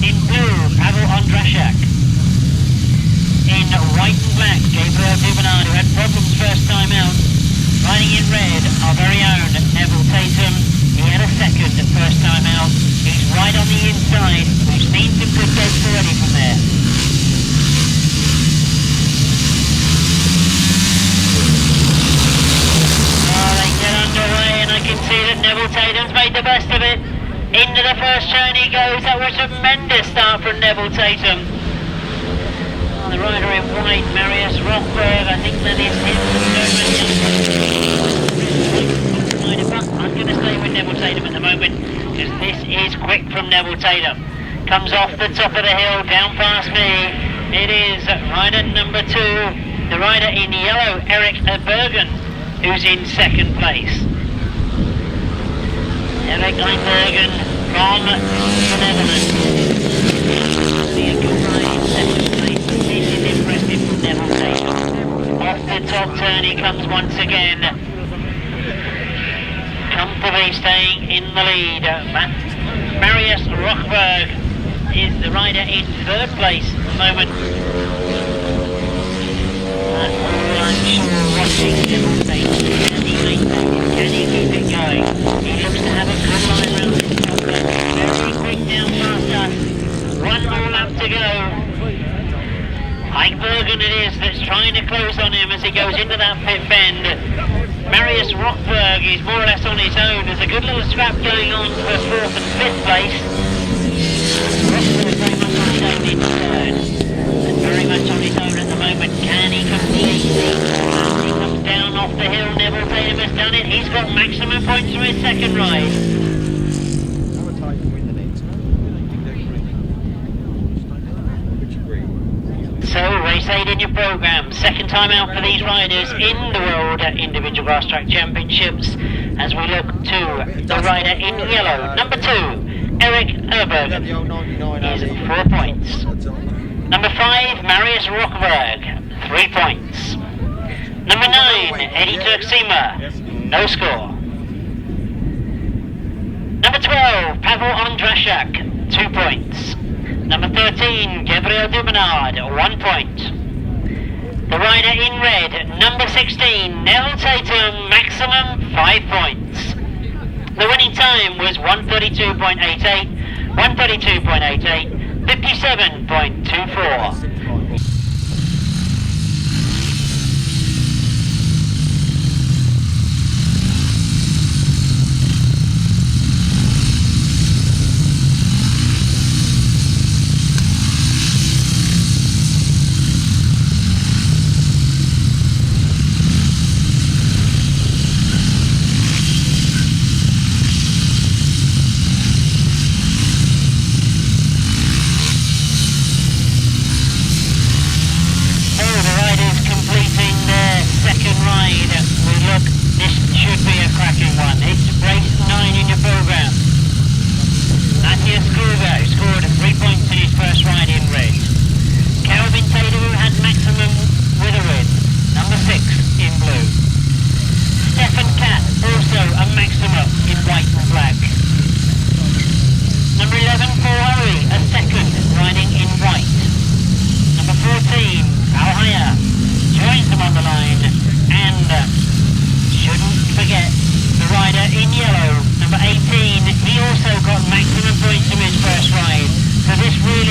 In blue, Pavel Ondrasik. In white and black, Gabriel Dubernard, who had problems first time out. Riding in red, our very own Neville Tatum. He had a second first time out. He's right on the inside. We've seen some good dates already from there. Oh, they get underway, and I can see that Neville Tatum's made the best of it. Into the first turn he goes. That was a tremendous start from Neville Tatum. Oh, the rider in white, Matthias Kroger, I think that is him. I'm going to stay with Neville Tatum at the moment, because this is quick from Neville Tatum. Comes off the top of the hill, down past me. It is rider number 2, the rider in yellow, RH Sidecar, who's in second place. RH Sidecar from the Netherlands. See a good ride in second place, but this is impressive from Neville Tatum. Off the top turn he comes once again. Comfortably staying in the lead. Matthias Kroger is the rider in third place at the moment. That's all I'm sure watching Neville Tatum. Can he make that? Can he keep it going? He looks to have a good line round his top. Very quick down past us. One more lap to go. Sidecar it is that's trying to close on him as he goes into that pit bend. Matthias Kroger is more or less on his own. There's a good little scrap going on for 4th and 5th place. Kroger very much on his own in third. And very much on his own at the moment. Can he complete it? He comes down off the hill. Neville Tatum has done it. He's got maximum points from his second ride. So, race 8 in your programme. Second time out for these riders in the World Individual Grasstrack Championships as we look to the rider in yellow. Number 2, RH Sidecar is 4 points. Number 5, Matthias Kroger, 3 points. Number 9, Etherington, no score. Number 12, Pavel Ondrasik, 2 points. Number 13, Gabriel Dubernard, 1 point. The rider in red, number 16, Neville Tatum, maximum 5 points. The winning time was 1:32.88, 57.24.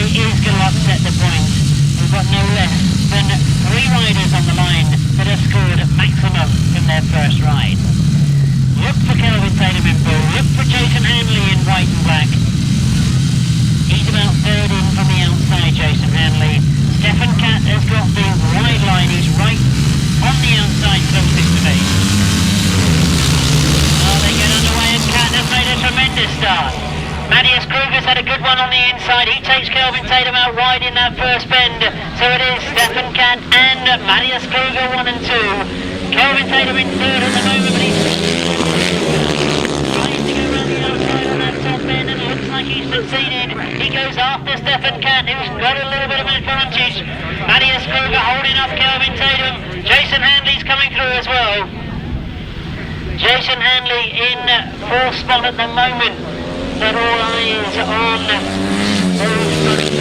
really is going to upset the points. We've got no less than 3 riders on the line that have scored maximum from their first ride. Look for Kelvin Tatum in blue, look for Jason Handley in white and black. He's about third in from the outside, Jason Handley. Stephan Katt has got the wide line, he's right on the outside, closest to me. Oh, they get underway and Katt has made a tremendous start. Matthias Kroger's had a good one on the inside. He takes Kelvin Tatum out wide in that first bend. So it is Stephan Katt and Matthias Kroger 1 and 2. Kelvin Tatum in third at the moment, but he's trying to go around the outside on that top bend, and it looks like he's succeeded. He goes after Stephan Katt, who's got a little bit of an advantage. Matthias Kroger holding up Kelvin Tatum. Jason Handley's coming through as well. Jason Handley in 4th spot at the moment. But all eyes on those very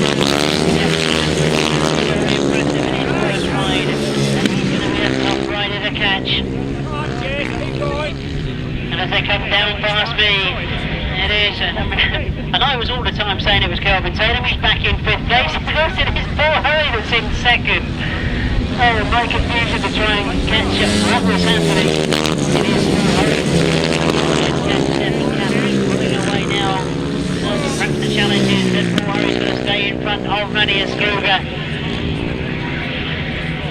impressive in his first ride, and he's going to be a tough rider to catch. And as they come down past me, it is, and I was all the time saying it was Kelvin Tatum. He's back in 5th place. Of course it is Paul Hurry that's in 2nd. Oh, my confusion to try and catch up what was happening. It is Paul Hurry. Perhaps the challenge is that Paul Hurry's going to stay in front of Matthias Kroger.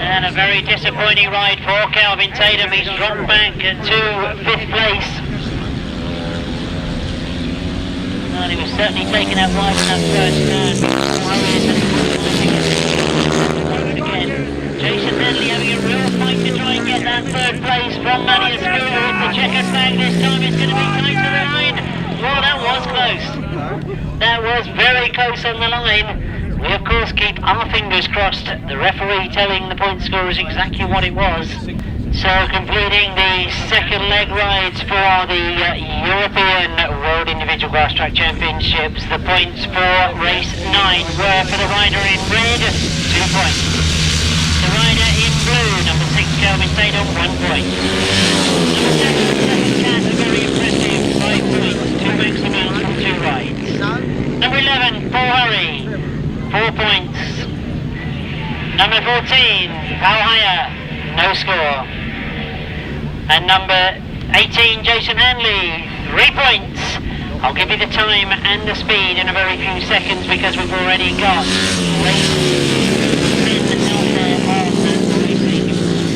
And a very disappointing ride for Kelvin Tatum. He's dropped back to 5th place. And he was certainly taken out wide in that first turn. Again, Jason Handley having a real fight to try and get that 3rd place from Matthias Kroger with the checker flag. This time it's going to be tight to the line. Well, that was close. That was very close on the line. We of course keep our fingers crossed. The referee telling the point scorers exactly what it was. So completing the 2nd leg rides for the European World Individual Grasstrack Championships. The points for race 9 were for the rider in red, 2 points. The rider in blue, number 6, Kelvin Tatum, 1 point. Number 7, Stephan Katt, a very impressive 5 points, 2 maximums from 2 rides. Number 11, Paul Hurry, 4 points. Number 14, Pavel, no score. And number 18, Jason Handley, 3 points. I'll give you the time and the speed in a very few seconds because we've already got race 10 out there on that racing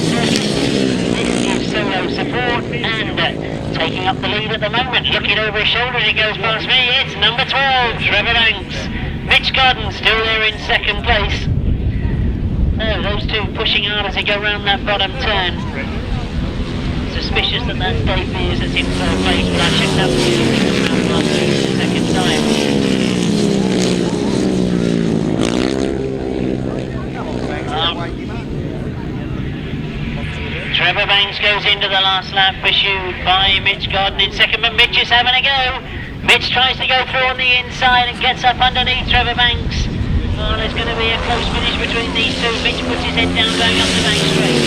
circuit. This is solo support and taking up the lead at the moment. Looking over his shoulder as he goes past me, it's number 12, Trevor Banks. Mitch Garden still there in 2nd place. Oh, those two pushing hard as they go round that bottom turn. Suspicious that that's Dave Mears that's in 4th place, but I checked up the 2nd time. Trevor Banks goes into the last lap, pursued by Mitch Garden in 2nd, but Mitch is having a go. Mitch tries to go through on the inside and gets up underneath Trevor Banks. Oh, there's going to be a close finish between these two. Mitch puts his head down going up the bank straight.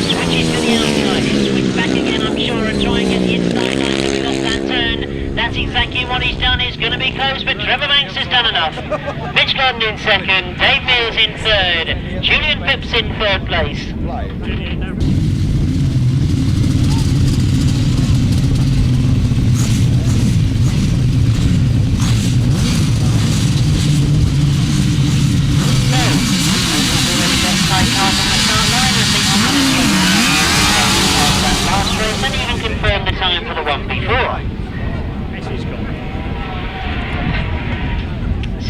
Switches to the outside, he'll switch back again I'm sure and try and get the inside line to stop that turn. That's exactly what he's done. It's going to be close, but Trevor Banks has done enough. Mitch Gordon in 2nd, Dave Mears in 3rd, Julian Phipps in 3rd place. And even confirm the time for the one before.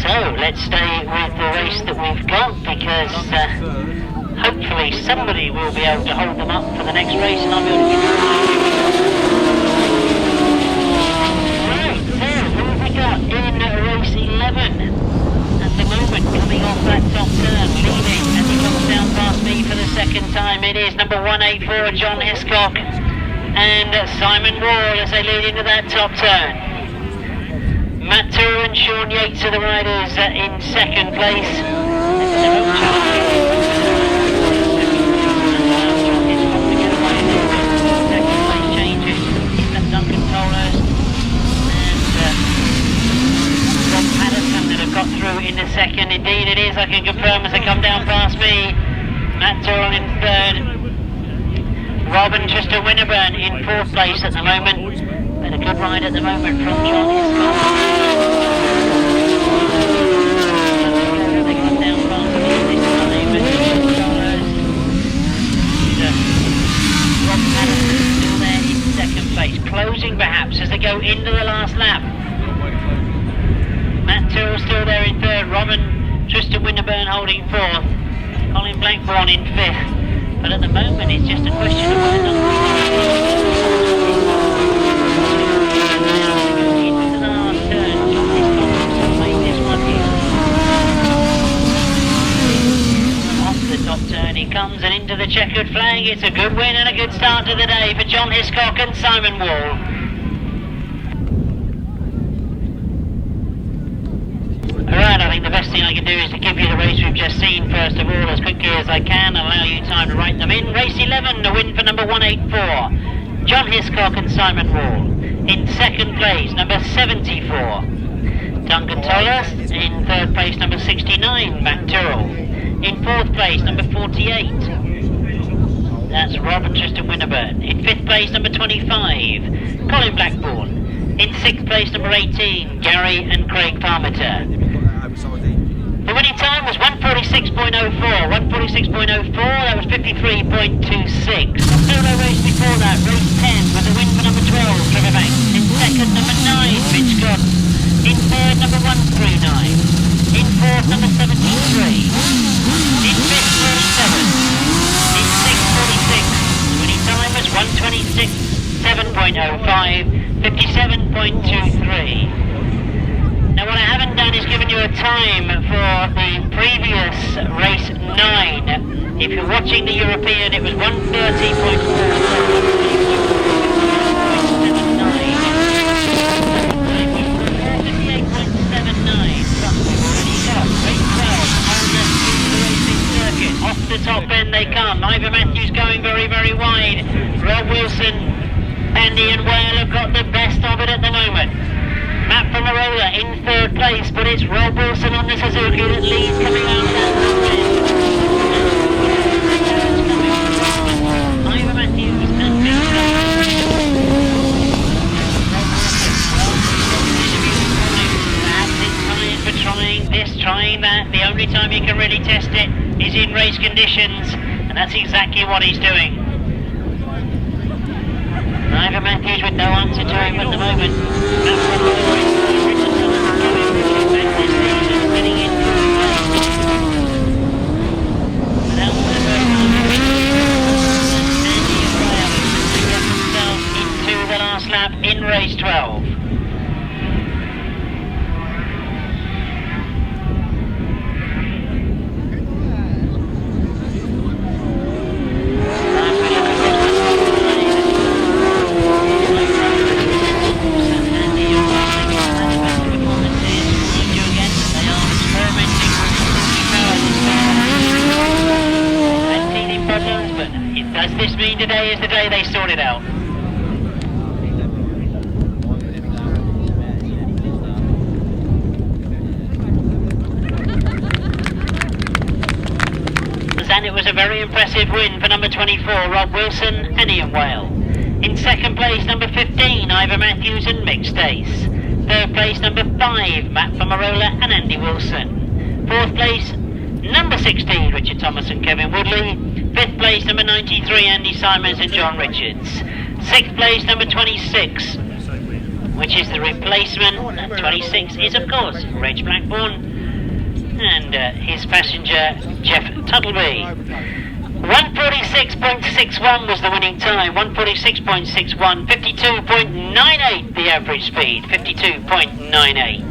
So let's stay with the race that we've got because hopefully somebody will be able to hold them up for the next race and I'll be able to give you right, so who have we got in race 11? At the moment coming off that top turn, leading as he comes down past me for the 2nd time. It is number 184 John Hiscock and Simon Wall as they lead into that top turn. Matt Tour and Sean Yates are the riders in 2nd place. Second place changes. He's Duncan Tollhurst and Rob Patterson that have got second, indeed it is, I can confirm as they come down past me. Matt Tyrrell in third. Robin Tristan Winterburn in fourth place at the moment. But a good ride at the moment from John Hiscock. They come down past me this time. Rob Patterson still there in second place. Closing perhaps as they go into the last lap. Matt Tyrrell still there in third. Robin Tristan Winterburn holding fourth. Colin Blackburn in fifth. But at the moment it's just a question of whether or not into the last turn. John Hiscock made this one here. Off the top turn he comes and into the checkered flag. It's a good win and a good start to the day for John Hiscock and Simon Wall. Alright, I think the best thing I can do is to give you the race we've just seen first of all as quickly as I can, allow you time to write them in. Race 11, the win for number 184, John Hiscock and Simon Wall. In second place, number 74, Duncan Toller. In third place, number 69, Matt Tyrrell. In fourth place, number 48, that's Robin Tristan Winterburn. In fifth place, number 25, Colin Blackburn. In sixth place, number 18, Gary and Craig Parmenter. The winning time was 1:46.04. 1:46.04, that was 53.26. Solo race before that, race 10, with the win for number 12, Trevor Banks. In second, number 9, Mitch Scott. In third, number 139. In fourth, number 73. In fifth, 47. In sixth, 46. The winning time was 1:26.7.05, 57.23. Now what I haven't done is given you a time for the previous race 9. If you're watching the European, it was 1:30.4. Off the top end they come. Ivor Matthews going very, very wide. Rob Wilson, Andy and Whale have got the best of it at the moment. Matt from Arola in third place, but it's Rob Wilson on the Suzuki that leads coming out of that top end. Ivor Matthews and Bill trying that. The only time you can really test it is in race conditions, and that's exactly what he's doing. Ivor Matthews with no answer to him at the moment. Into the last lap in race 12. Does this mean today is the day they sort it out? And it was a very impressive win for number 24, Rob Wilson and Ian Whale. In second place, number 15, Ivor Matthews and Mick Stace. Third place, number 5, Matt Pomerola and Andy Wilson. Fourth place, number 16, Richard Thomas and Kevin Woodley. Fifth place, number 93, Andy Simons and John Richards. Sixth place, number 26, which is the replacement. And 26 is, of course, Reg Blackburn and his passenger, Jeff Tuttleby. 1:46.61 was the winning time. 1:46.61, 52.98 the average speed. 52.98.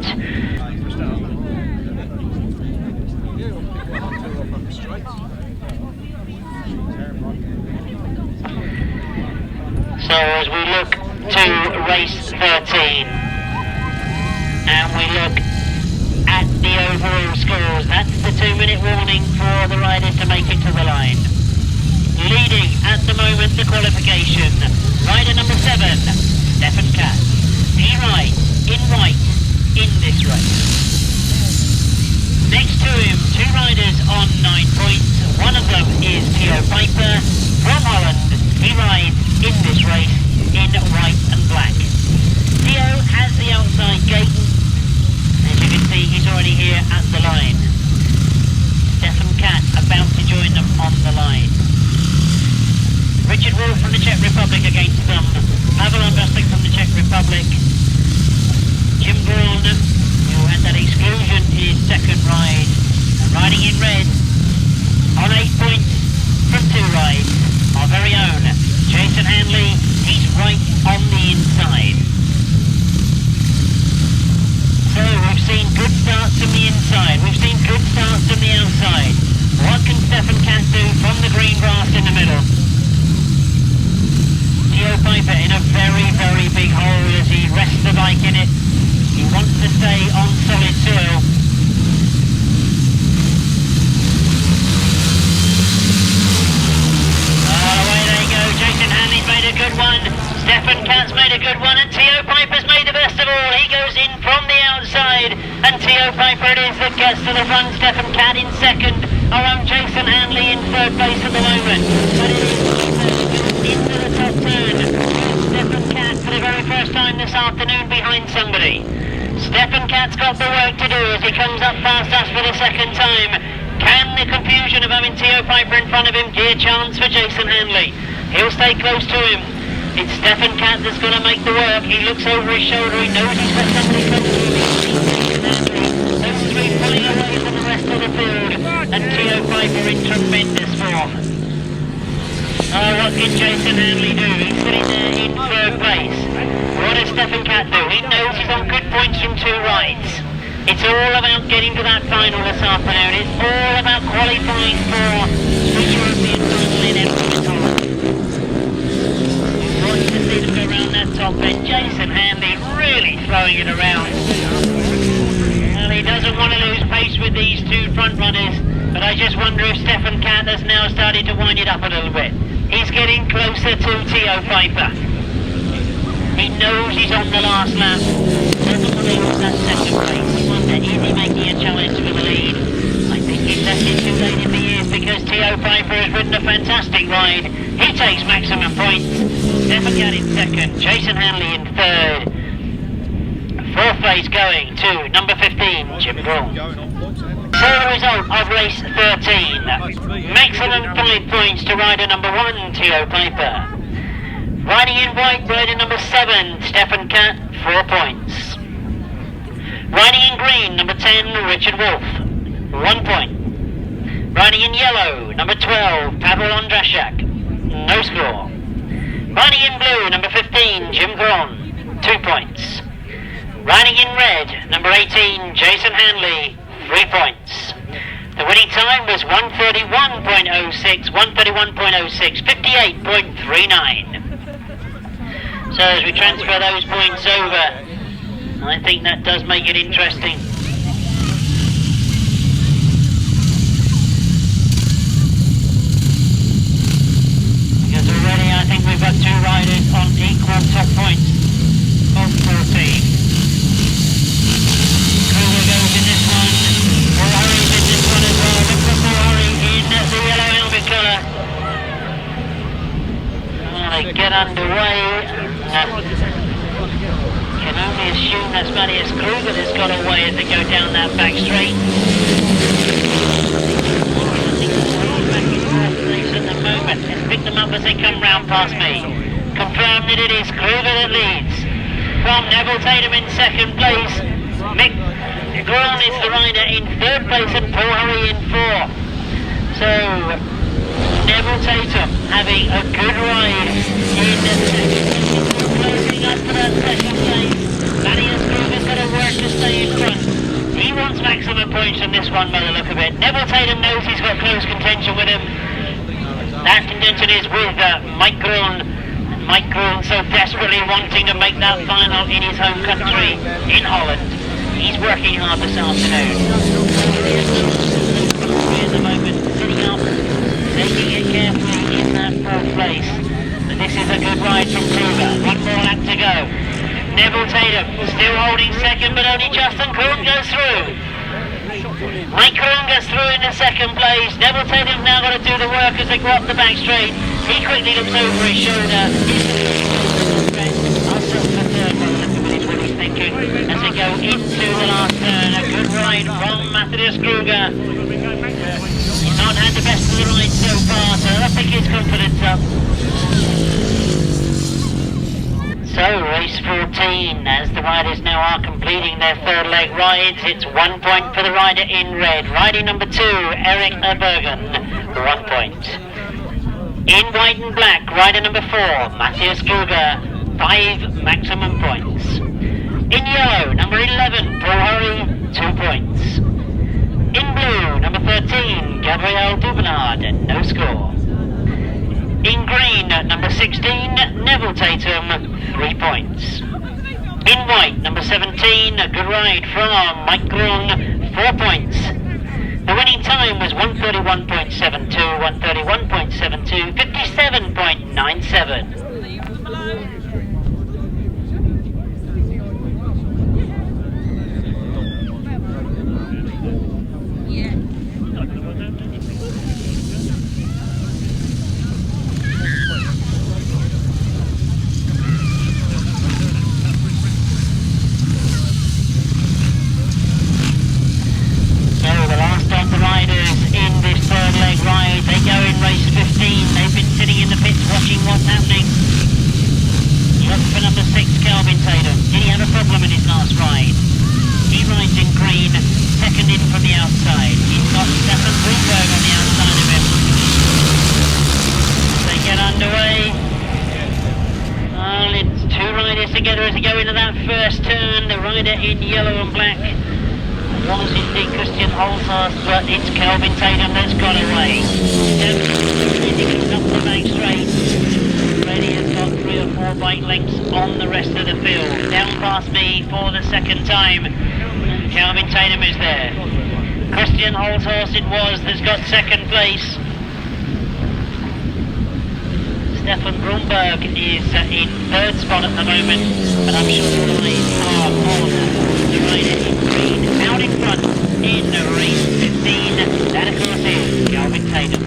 So as we look to race 13 and we look at the overall scores, that's the 2-minute warning for the riders to make it to the line. Leading at the moment the qualification, rider number 7, Stephan Katt. He rides in white in this race. Next to him, two riders on 9 points. One of them is Theo Pijper from Holland. He rides in this race in white and black. Theo has the outside gate. As you can see, he's already here at the line. Stephan Katt about to join them on the line. Richard Wolff from the Czech Republic against them. Pavel Ondrasik from the Czech Republic. Jim Groen, who had that exclusion in his second ride. And riding in red, on 8 points from 2 rides, our very own Jason Handley. He's right on the inside. So we've seen good starts from the inside, we've seen good starts from the outside. What can Stephan Katt do from the green grass in the middle? Theo Pijper in a very, very big hole as he rests the bike in it. He wants to stay on solid soil. Away they go. Jason Handley's made a good one. Stephan Katt's made a good one, and Theo Pijper's made the best of all. He goes in from the outside, and Theo Pijper it is that gets to the front. Stephan Katt in second. Our own Jason Handley in third place at the moment. But it is into the top turn. Stephan Katt for the very first time this afternoon behind somebody. Stephan Katt's got the work to do as he comes up past us for the second time. Can the confusion of having Theo Pijper in front of him be a chance for Jason Handley? He'll stay close to him. It's Stephan Katt that's going to make the work. He looks over his shoulder, he knows he's got somebody close to him. Those three pulling away from the rest of the field, and Theo Pijper in tremendous form. Oh, what can Jason Handley do? He's sitting there in third place. What does Stephan Katt do? He knows he's on good points from 2 rides. It's all about getting to that final this afternoon. It's all about qualifying for the European final in Etherington. We've watched to see them go around that top end. Jason Handley really throwing it around. Well, he doesn't want to lose pace with these 2 front runners, but I just wonder if Stephan Katt has now started to wind it up a little bit. He's getting closer to Theo Pijper. He knows he's on the last lap. Doesn't want to lose that second place. He wonder, is he making a challenge for the lead? I think he's left it too late if he is, because Theo Pijper has ridden a fantastic ride. He takes maximum points. Stephan Katt in second. Jason Handley in third. Fourth place going to number 15, Jim Groen. So the result of race 13. Maximum 5 points to rider number 1, Theo Pijper. Riding in white, rider number 7, Stephan Katt, 4 points. Riding in green, number 10, Richard Wolff, 1 point. Riding in yellow, number 12, Pavel Ondrasik, no score. Riding in blue, number 15, Jim Groen, 2 points. Riding in red, number 18, Jason Handley, 3 points. The winning time was 1:31.06, 1:31.06, 58.39. So as we transfer those points over, I think that does make it interesting. Because already I think we've got 2 riders on equal top points of 14. Kroger goes in this one. Hurry's in this one as well. Look for Hurry in the yellow helmet colour. Well, they get underway. Can only assume that's Matthias Kroger that's got away as they go down that back straight. I think the back in fourth place at the moment. Let's pick them up as they come round past me. Confirm that it is Kroger that leads. From Neville Tatum in second place. Groen is the rider in third place and Paul Hurry in 4. So Neville Tatum having a good ride in the second. Closing up for that second place. Matthias Kroger's got to work to stay in front. He wants maximum points from this one by the look of it. Neville Tatum knows he's got close contention with him. That contention is with Maik Groen. Maik Groen so desperately wanting to make that final in his home country in Holland. He's working hard this afternoon. At the moment, sitting up, taking it carefully in that fourth place. But this is a good ride from Kroger. 1 more lap to go. Neville Tatum still holding second, but only just, and Groen goes through. Maik goes through into second place. Neville Tatum's now got to do the work as they go up the back straight. He quickly looks over his shoulder. I'll settle for third by the look of it is what he's thinking. As they go into the last turn, a good ride from Matthias Kroger. He's not had the best of the ride so far, so I think his confidence up. So race 14, as the riders now are completing their third leg rides, it's 1 point for the rider in red. Riding number 2, Eric Bergen, 1 point. In white and black, rider number 4, Matthias Kroger, 5 maximum points. In yellow, number 11, Paul Hurry, 2 points. In blue, number 13, Gabriel Dubernard, no score. In green, number 16, Neville Tatum, 3 points. In white, number 17, a good ride from Maik Groen, 4 points. The winning time was 131.72, 131.72, 57.97. Ride. They go in race 15. They've been sitting in the pits watching what's happening. Look for number 6, Kelvin Tatum. Did he have a problem in his last ride? He rides in green, second in from the outside. He's got Stephan Katt on the outside of him. As they get underway. Well, it's 2 riders together as they go into that first turn. The rider in yellow and black was indeed Christian Hulshorst, but it's Kelvin Tatum that's got away. He comes up the back straight. Reddy has got 3 or 4 bike lengths on the rest of the field. Down past me for the second time. Kelvin Tatum is there. Christian Hulshorst it was that's got second place. Stephan Katt is in third spot at the moment, but I'm sure the lines are on the rider in green. Out in front in race 15, that of course is Kelvin Tatum.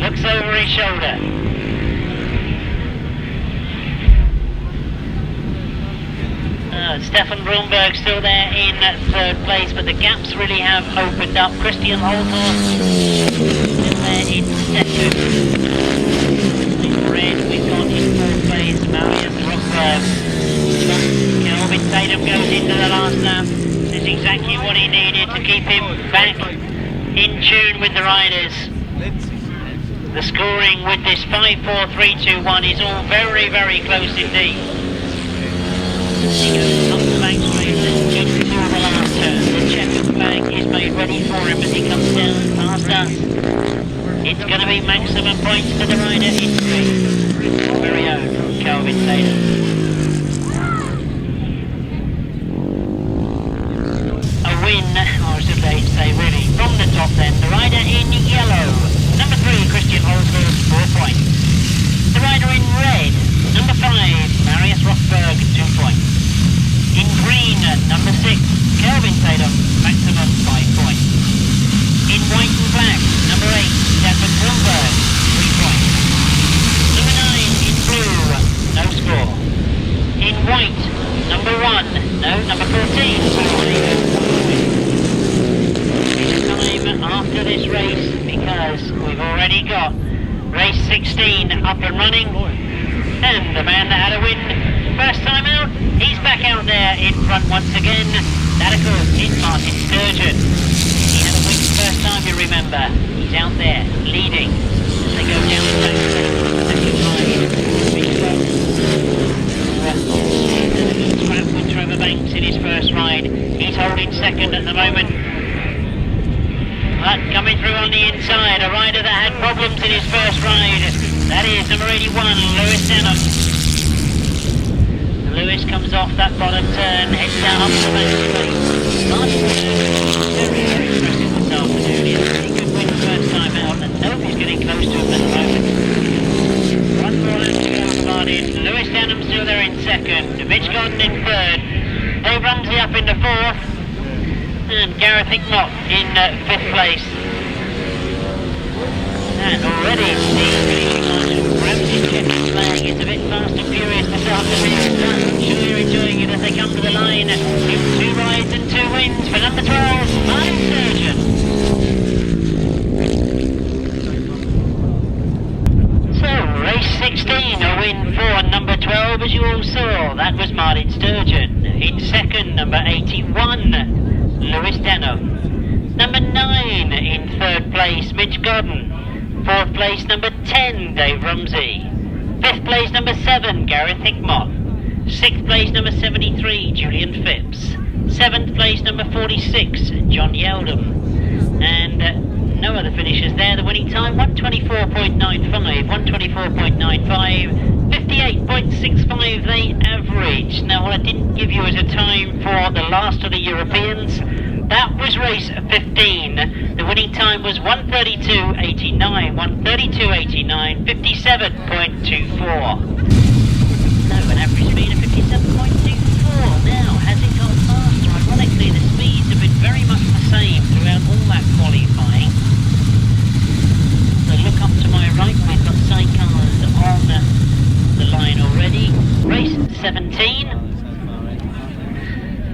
Looks over his shoulder. Stephan Katt still there in third place, but the gaps really have opened up. Christian Hulshorst still there in second. Red, we've got in fourth place Matthias Kroger. Kelvin Tatum goes into the last lap. This is exactly what he needed to keep him back in tune with the riders. The scoring with this 5-4-3-2-1 is all very, very close indeed. He goes up the back straight and into the last turn. The checkered flag is made ready for him as he comes down past us. It's going to be maximum points to the rider in green. Our very own Kelvin Tatum. A win, or should they say really, from the top then. The rider in yellow, number 3, Christian Hulshorst, 4 points. The rider in red, number 5, Matthias Kroger, 2 points. In green, number 6, Kelvin Tatum, maximum 5 points. In white and black, number 8, Stephan Katt, 3 points. Number 9, in blue, no score. In white, number 14, time after this race, because we've already got race 16 up and running, and the man that had a win first time out, he's back out there in front once again. That of course is Martyn Sturgeon. He had a win first time, you remember. He's out there leading as they go down the back second line. Scrap with Trevor Banks in his first ride. He's holding second at the moment. But coming through on the inside, a rider that had problems in his first ride. That is number 81, Lewis Denham. Lewis comes off that bottom turn, heads down up the back straight. Very impressive this afternoon. He had a pretty good win first time out, and nobody's getting close to him at the moment. One more lap to go for Martyn. Lewis Denham still there in second. Mitch Gordon in third. Dave Rumsey up into fourth. And Gareth Hickmott in 5th place. And already Steve finishing marshal grabs his checkered flag. It's a bit fast and furious this afternoon. I'm sure you're enjoying it as they come to the line. 2 rides and 2 wins for number 12, Martyn Sturgeon. So, race 16, a win for number 12, as you all saw. That was Martyn Sturgeon. In second, number 81, Lewis Denham. Number 9 in 3rd place, Mitch Godden. 4th place, number 10, Dave Rumsey. 5th place, number 7, Gareth Hickmott. 6th place, number 73, Julian Phipps. 7th place, number 46, John Yeldham. And no other finishers there. The winning time, 124.95, 124.95, 58.65 they average. Now, what I didn't give you as a time for the last of the Europeans, that was race 15. The winning time was 132.89, 132.89, 57.24. So an average speed of 57.24. Now, has it got faster? Ironically, the speeds have been very much the same throughout all that qualifying. So look up to my right, we've got sidecars on the line already. Race 17.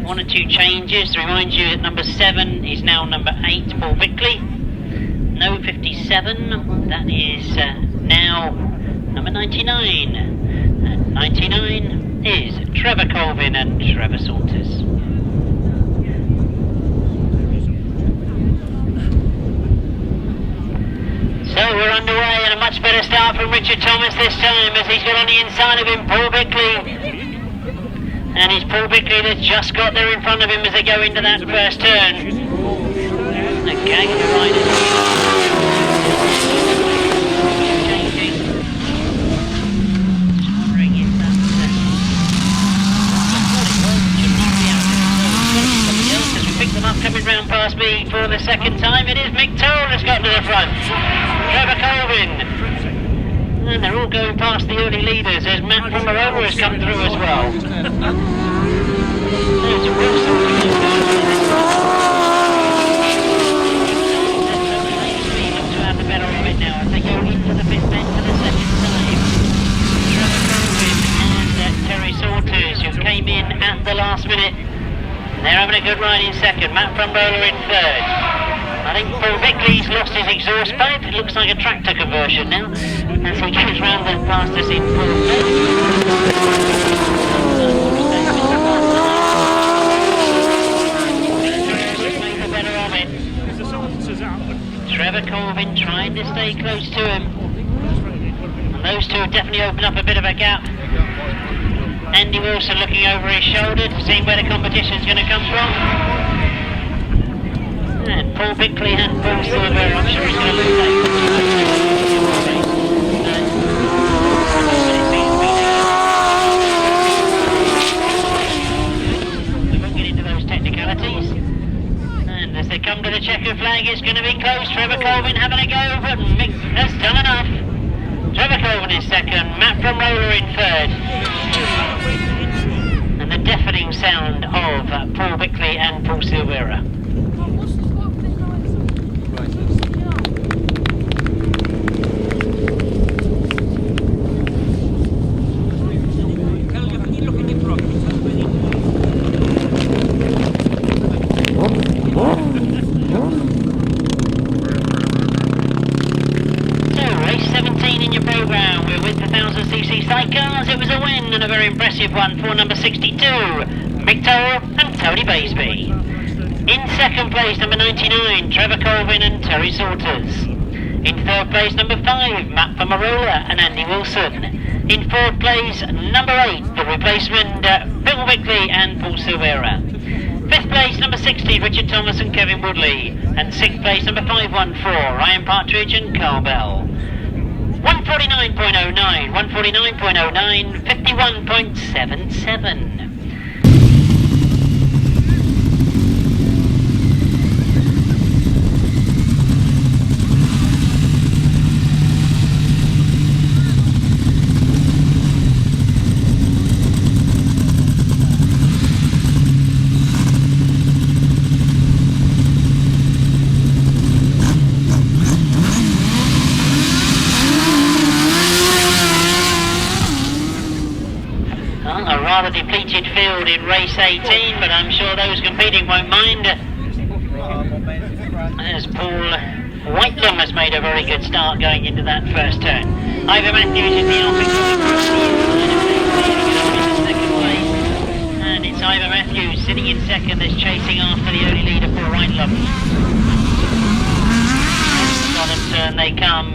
1 or 2 changes to remind you that number 7 is now number 8, Paul Bickley. No 57, that is now number 99. And 99 is Trevor Colvin and Trevor Saunders. So we're underway, and a much better start from Richard Thomas this time, as he's got on the inside of him Paul Bickley. And it's Paul Bickley that's just got there in front of him as they go into that first turn. A gang of riders changing. Just wondering if that's somebody else as we pick them up coming round past me for the second time. It is Mick Toll that's got to the front. Trevor Colvin. And they're all going past the early leaders as Matt from Marola has come through as well. There's a real sort of look to have the better of it now as they go into the pit then for the second time. Trevor Groen and Terry Saunders, who came in at the last minute. They're having a good ride in second. Matt from Marola in 3rd. I think Paul Bickley's lost his exhaust pipe. It looks like a tractor conversion now. And so he goes round and past us in 4th. Trevor Colvin trying to stay close to him. And those two have definitely opened up a bit of a gap. Andy Wilson looking over his shoulder to see where the competition's going to come from. And Paul Bickley and Paul Silver, I'm sure he's going to lose that. We won't get into those technicalities. And as they come to the checkered flag, it's going to be close. Trevor Colvin having a go, but Mick has done enough. Trevor Colvin is second, Matt from Roller in 3rd. And the deafening sound of Paul Bickley and Paul Silvera. Sidecars, it was a win and a very impressive one for number 62, Mick Toll and Tony Baisby. In second place, number 99, Trevor Colvin and Terry Saunders. In 3rd place, number 5, Matt from Marola and Andy Wilson. In 4th place, number 8, the replacement, Bill Bickley and Paul Silvera. 5th place, number 60, Richard Thomas and Kevin Woodley. And 6th place, number 514, Ryan Partridge and Carl Bell. 149.09, 149.09, 51.77. field in race 18, but I'm sure those competing won't mind. As Paul Whitelum has made a very good start going into that first turn. Ivor Matthews is the offing second place, and it's Ivor Matthews sitting in second that's chasing after the early leader, Paul Whitelum. Bottom turn they come.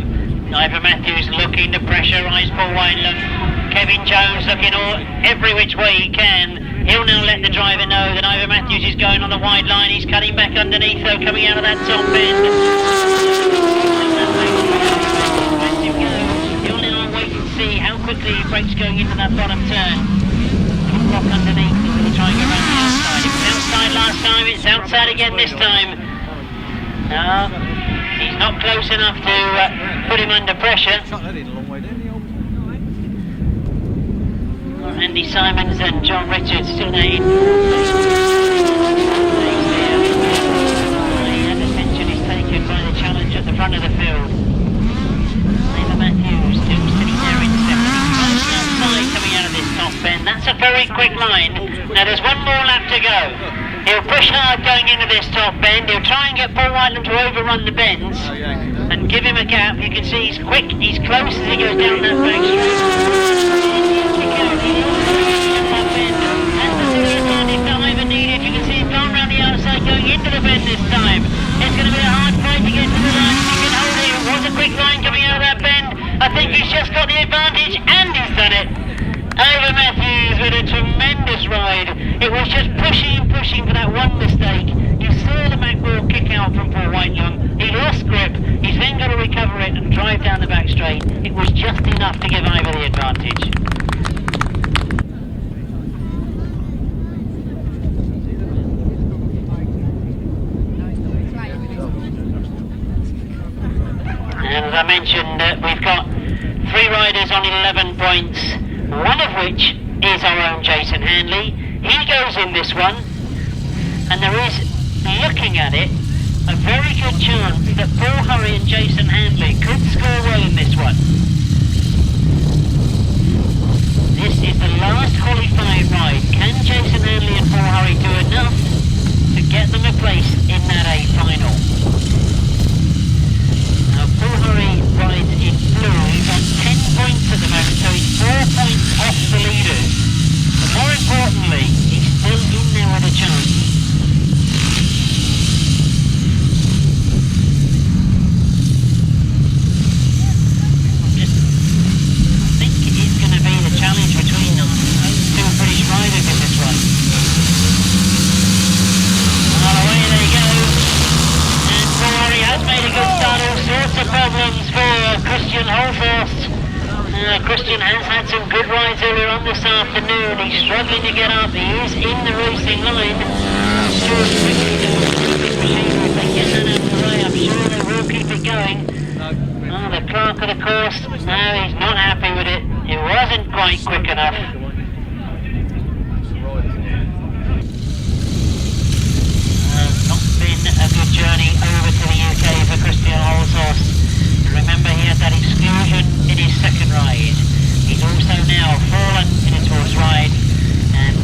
Ivor Matthews looking to pressurise Paul Whitelum. Kevin Jones looking every which way he can. He'll now let the driver know that Ivor Matthews is going on the wide line. He's cutting back underneath though, coming out of that top bend. He'll now wait and see how quickly he brakes going into that bottom turn. He'll block underneath and he'll try and go around the outside. It was outside last time, it's outside again this time. No, he's not close enough to put him under pressure. Andy Simons and John Richards still there in. The attention is taken by the challenge at the front of the field. Ivor Matthews still sitting there in second. He's outside coming out of this top bend. That's a very quick line. Now there's one more lap to go. He'll push hard going into this top bend. He'll try and get Paul Whitelum to overrun the bends and give him a gap. You can see he's quick, he's close as he goes down that back straight. You can see him going around the outside, going into the bend this time. It's going to be a hard fight to get to the line. He can hold it. It was a quick line coming out of that bend. I think he's just got the advantage, and he's done it. Ivor Matthews with a tremendous ride. It was just pushing for that one mistake. You saw the back wheel kick out from Paul Whitelum. He lost grip. He's then got to recover it and drive down the back straight. It was just enough to give Ivor the advantage. And as I mentioned, we've got 3 riders on 11 points, one of which is our own Jason Handley. He goes in this one, and there is, looking at it, a very good chance that Paul Hurry and Jason Handley could score well in this one. This is the last qualifying ride. Can Jason Handley and Paul Hurry do enough to get them a place in that A final? Paul Hurry rides in blue. He's on 10 points at the moment, so he's 4 points off the leaders. But more importantly, he's still in there with a chance. I think it is going to be the challenge between those 2 British riders in this one. Well, away they go. And Paul Hurry has made a good start. All sorts of problems for Christian Hulshorst. Christian has had some good rides earlier on this afternoon. He's struggling to get up. He is in the racing line. I'm sure if they get that out of the way, I'm sure they will keep it going. Oh, the clerk of the course, no, he's not happy with it. It wasn't quite quick enough. Not been a good journey over to the UK for Christian Hulshorst. Remember, he had that exclusion in his second ride. He's also now fallen in his horse ride, and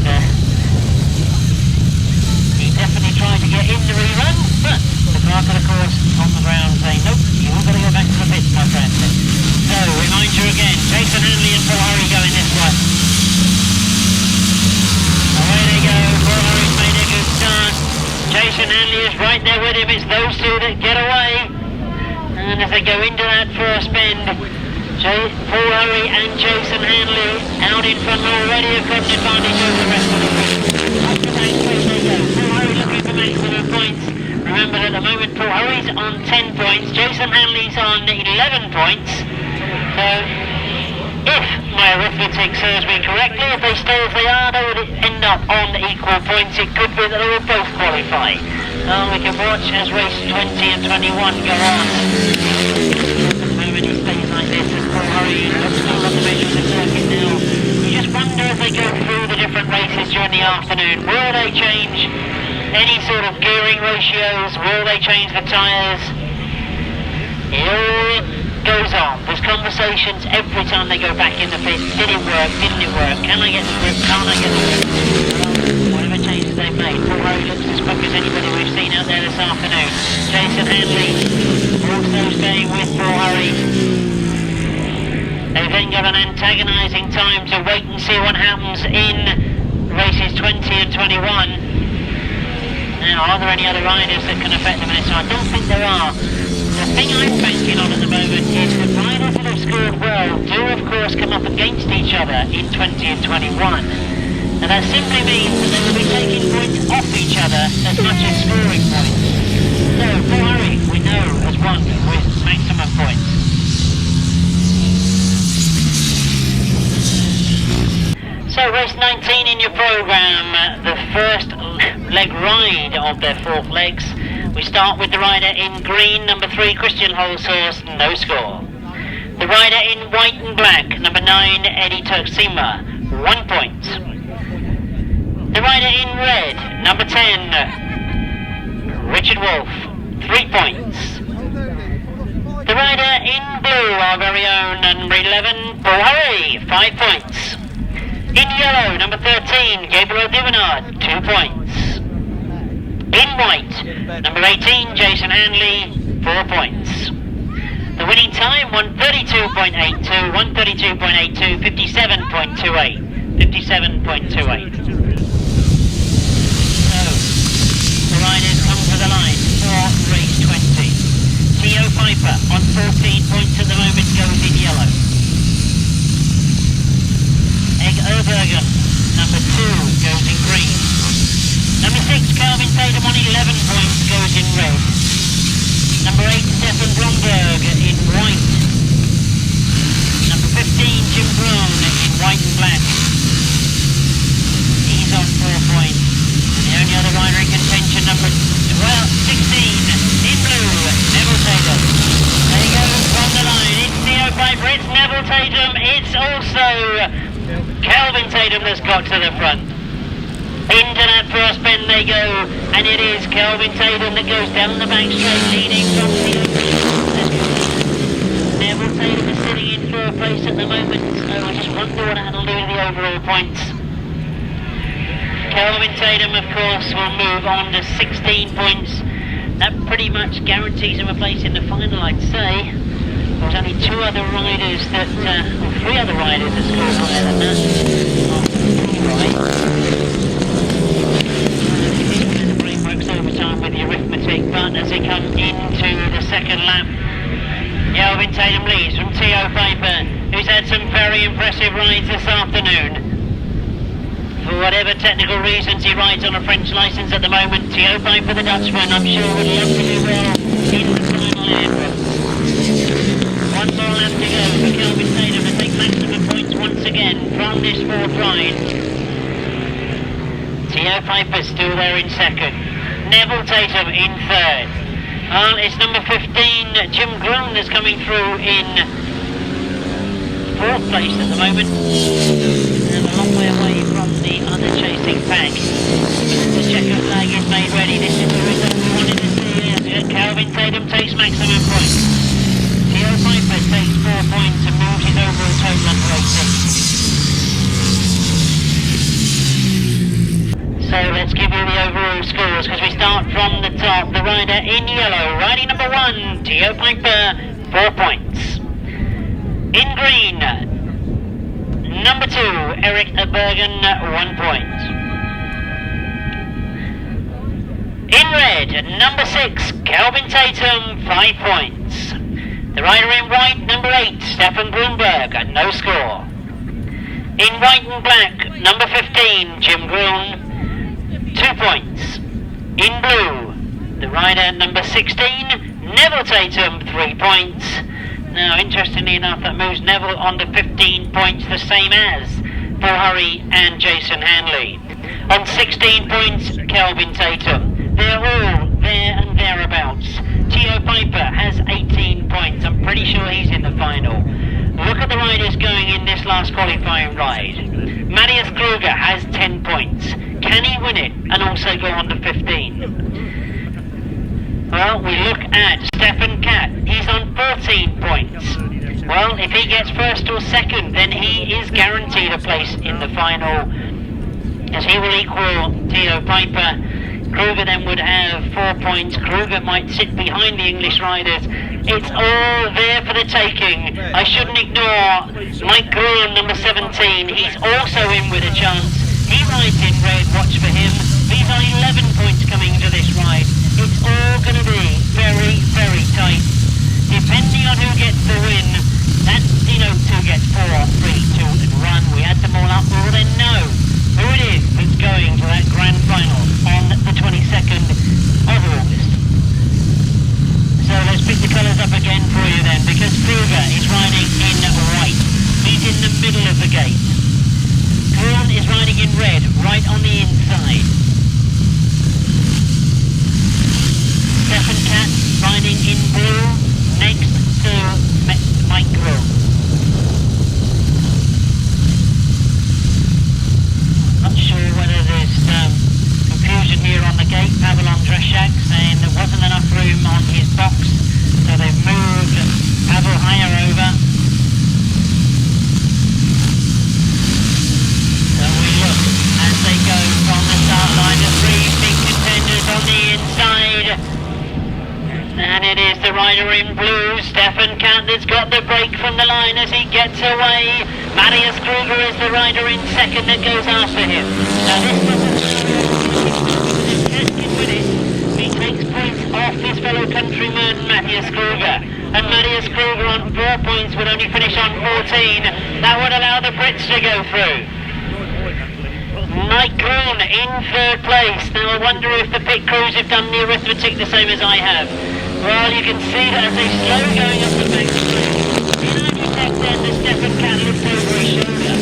he definitely tried to get in the rerun, but the clerk of the course on the ground saying, nope, you've got to go back to the pits, my friend. So, remind you again, Jason Handley and Paul Hurry go in this one. Away they go. Paul Hurry's made a good start. Jason Handley is right there with him. It's those two that get away. And as they go into that first bend, Paul Hurry and Jason Handley out in front already have got an advantage over the rest of the field. Up the back straight they go. Paul Hurry looking for maximum points. Remember, at the moment Paul Hurry's on 10 points, Jason Handley's on 11 points. So, if my arithmetic serves me correctly, if they stay as they are, they would end up on equal points. It could be that they will both qualify. We can watch as race 20 and 21 go on. At the moment he stays like this as Paul Hurry looks still on the edge of the circuit now. You just wonder if they go through the different races during the afternoon. Will they change any sort of gearing ratios? Will they change the tyres? He'll goes on. There's conversations every time they go back in the pit. Did it work? Didn't it work? Can I get the grip? Can't I get the grip? Whatever changes they've made. Paul Harry looks as quick as anybody we've seen out there this afternoon. Jason Handley also staying with Paul Harry. They've then got an antagonising time to wait and see what happens in races 20 and 21. Now, are there any other riders that can affect them in this? I don't think there are. The thing I'm banking on at the moment is that riders that have scored well do, of course, come up against each other in 20 and 21. And that simply means that they will be taking points off each other as much as scoring points. So, Paul Harry, we know, has won with maximum points. So race 19 in your programme, the first leg ride of their 4th legs. We start with the rider in green, number 3, Christian Hulshorst, no score. The rider in white and black, number 9, Eddie Turksima, 1 point. The rider in red, number 10, Richard Wolff, 3 points. The rider in blue, our very own, number 11, Paul Harry, 5 points. In yellow, number 13, Gabriel Dubernard, 2 points. In white, number 18, Jason Handley, 4 points. The winning time, 132.82, 132.82, 57.28, 57.28. So, the riders come to the line for race 20. Theo Pijper on 14 points at the moment goes in yellow. Bergen, number 2, goes in green. Number 6, Kelvin Tatum on 11 points, goes in red. Number 8, Stephan Katt in white. Number 15, Jim Groen in white and black. He's on 4 points. And the only other rider in contention, number 16, in blue, Neville Tatum. There you go, from the line. It's Theo Pijper, it's Neville Tatum, it's also Kelvin Tatum that's got to the front. Into that first bend they go, and it is Kelvin Tatum that goes down the back straight, leading from the Neville Tatum is sitting in 4th place at the moment, so I just wonder what that'll do with the overall points. Kelvin Tatum, of course, will move on to 16 points. That pretty much guarantees him a place in the final, I'd say. There's only 2 other riders that, or 3 other riders that scored higher than that. The brain works overtime with the arithmetic, but as they come into the second lap, Kelvin Tatum leads from Theo Pijper, who's had some very impressive rides this afternoon. For whatever technical reasons, he rides on a French licence at the moment. Theo Pijper, the Dutchman, I'm sure would love to do well in the final lap. 1 more lap to go for Kelvin Tatum to take maximum points once again from this 4th ride. Theo Pijper still there in 2nd. Neville Tatum in 3rd. It's number 15, Jim Groen, that's coming through in 4th place at the moment. And a long way away from the other chasing pack. The checker flag is made ready. This is the result we wanted to see. Kelvin Tatum takes maximum points. Theo Pijper takes 4 points and moves his overall total under 18. So let's give you the overall scores, because we start from the top. The rider in yellow, riding number 1, Theo Pijper, 4 points. In green, number 2, Eric Bergen, 1 point. In red, number 6, Kelvin Tatum, 5 points. The rider in white, number 8, Stephan Katt, no score. In white and black, number 15, Jim Groen, 2 points. In blue, the rider number 16, Neville Tatum, 3 points. Now, interestingly enough, that moves Neville on to 15 points, the same as Paul Harry and Jason Handley. On 16 points, Kelvin Tatum. They're all there and thereabouts. Theo Pijper has 18 points. I'm pretty sure he's in the final. Look at the riders going in this last qualifying ride. Matthias Kroger has 10 points. Can he win it and also go on to 15? Well, we look at Stephan Katt. He's on 14 points. Well, if he gets first or second, then he is guaranteed a place in the final, as he will equal Theo Pijper. Kroger then would have 4 points. Kroger might sit behind the English riders. It's all there for the taking. I shouldn't ignore Maik, number 17. He's also in with a chance. He rides in red, watch for him. He's on 11 points coming to this ride. It's all going to be very, very tight. Depending on who gets the win, that denotes who gets 4, 3, 2 and 1. We add them all up, we will then know who it is that's going to that grand final on the 22nd of August. So let's pick the colours up again for you then, because Kroger is riding in white. He's in the middle of the gate. Groen is riding in red, right on the inside. Stephan Katt riding in blue, next to Maik. Not sure whether there's confusion here on the gate. Pavel Ondrasik saying there wasn't enough room on his box, so they've moved Pavel higher over. So we look as they go from the start line. The 3 big contenders on the inside. And it is the rider in blue, Stephan Katt, that's got the break from the line as he gets away. Matthias Kroger is the rider in second that goes after him. Now this contested with it. He takes points off his fellow countryman Matthias Kroger. And Matthias Kroger on 4 points would only finish on 14. That would allow the Brits to go through. Maik in third place. Now I wonder if the pit crews have done the arithmetic the same as I have. Well, you can see that as they slow going up the back straight. In only second, the Stephan Katt looks over his shoulder.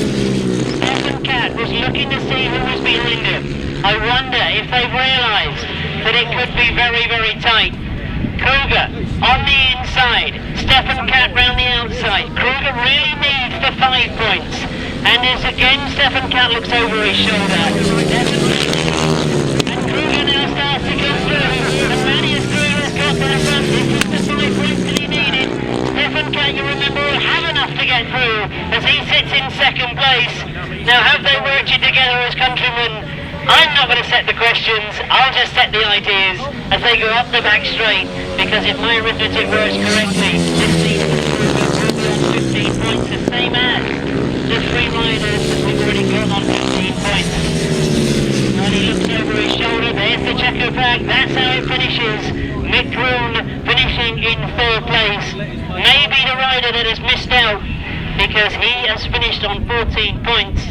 Stephan Katt was looking to see who was behind him. I wonder if they've realised that it could be very, very tight. Kroger on the inside, Stephan Katt round the outside. Kroger really needs the 5 points. And as again Stephan Katt looks over his shoulder. And Kroger now starts to go through. And Matthias Kroger's got to the front. This is the 5 points that he needed. Stephan Katt, you remember, will have enough to get through as he sits in second place. Now have they worked it together as countrymen? I'm not going to set the questions, I'll just set the ideas as they go up the back straight, because if my arithmetic works correctly, this season will be on 15 points, the same as the 3 riders that we've already got on 15 points. And he looks over his shoulder, there's the checker flag, that's how it finishes. Maik finishing in 3rd place. Maybe the rider that has missed out because he has finished on 14 points.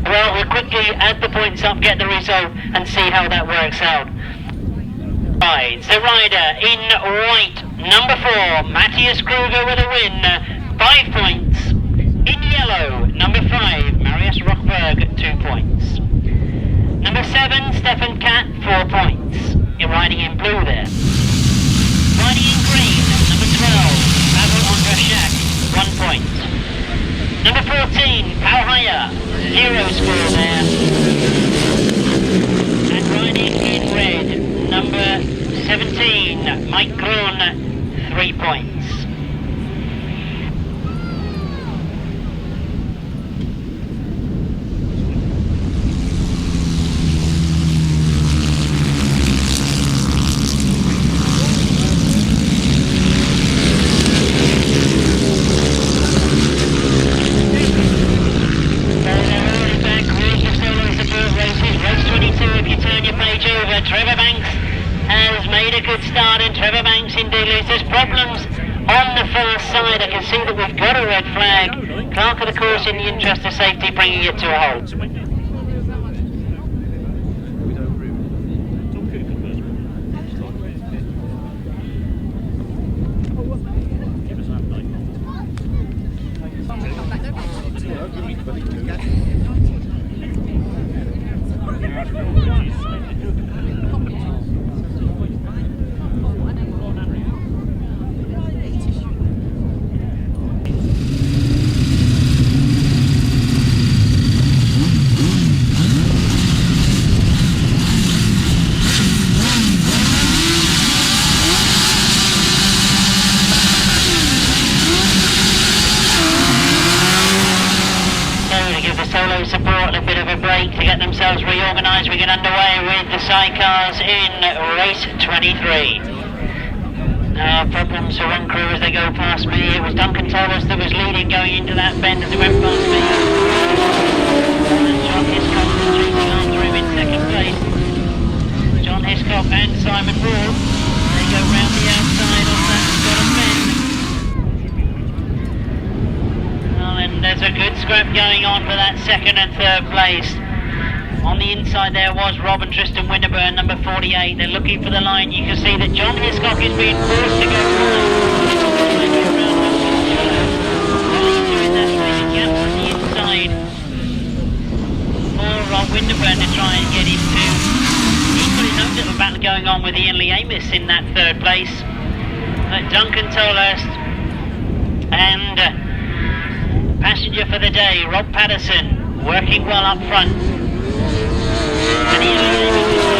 Well, we'll quickly add the points up, get the result, and see how that works out. Right, the rider in white, number 4, Matthias Kroger with a win, 5 points. In yellow, number 5, Marius Rockberg, 2 points. Number 7, Stephan Katt, 4 points. You're riding in blue there. Riding in green, number 12, Pavel Ondrasik, 1 point. Number 14, Pauhaya, 0 score there. And riding in red, number 17, Maik Groen, 3 points. Trevor Banks has made a good start, and Trevor Banks indeed there's problems on the far side. I can see that we've got a red flag. Clerk of the course, in the interest of safety, bringing it to a halt. as we get underway with the sidecars in race 23. Problems for one crew as they go past me. It was Duncan Tolhurst that was leading going into that bend as they went past me. John Hiscock chasing after him in second place. John Hiscock and Simon Ward. They go round the outside of that bottom bend. Well, and there's a good scrap going on for that second and third place. On the inside there was Rob and Tristan Winterburn, number 48. They're looking for the line. You can see that John Hiscock is being forced to go wide. He's doing that, making gaps on the inside. For Rob Winterburn to try and get into. He's got his own little battle going on with Ian Lee Amos in that third place. Duncan Tolhurst and passenger for the day, Rob Patterson, working well up front. And Ian Lee Amos is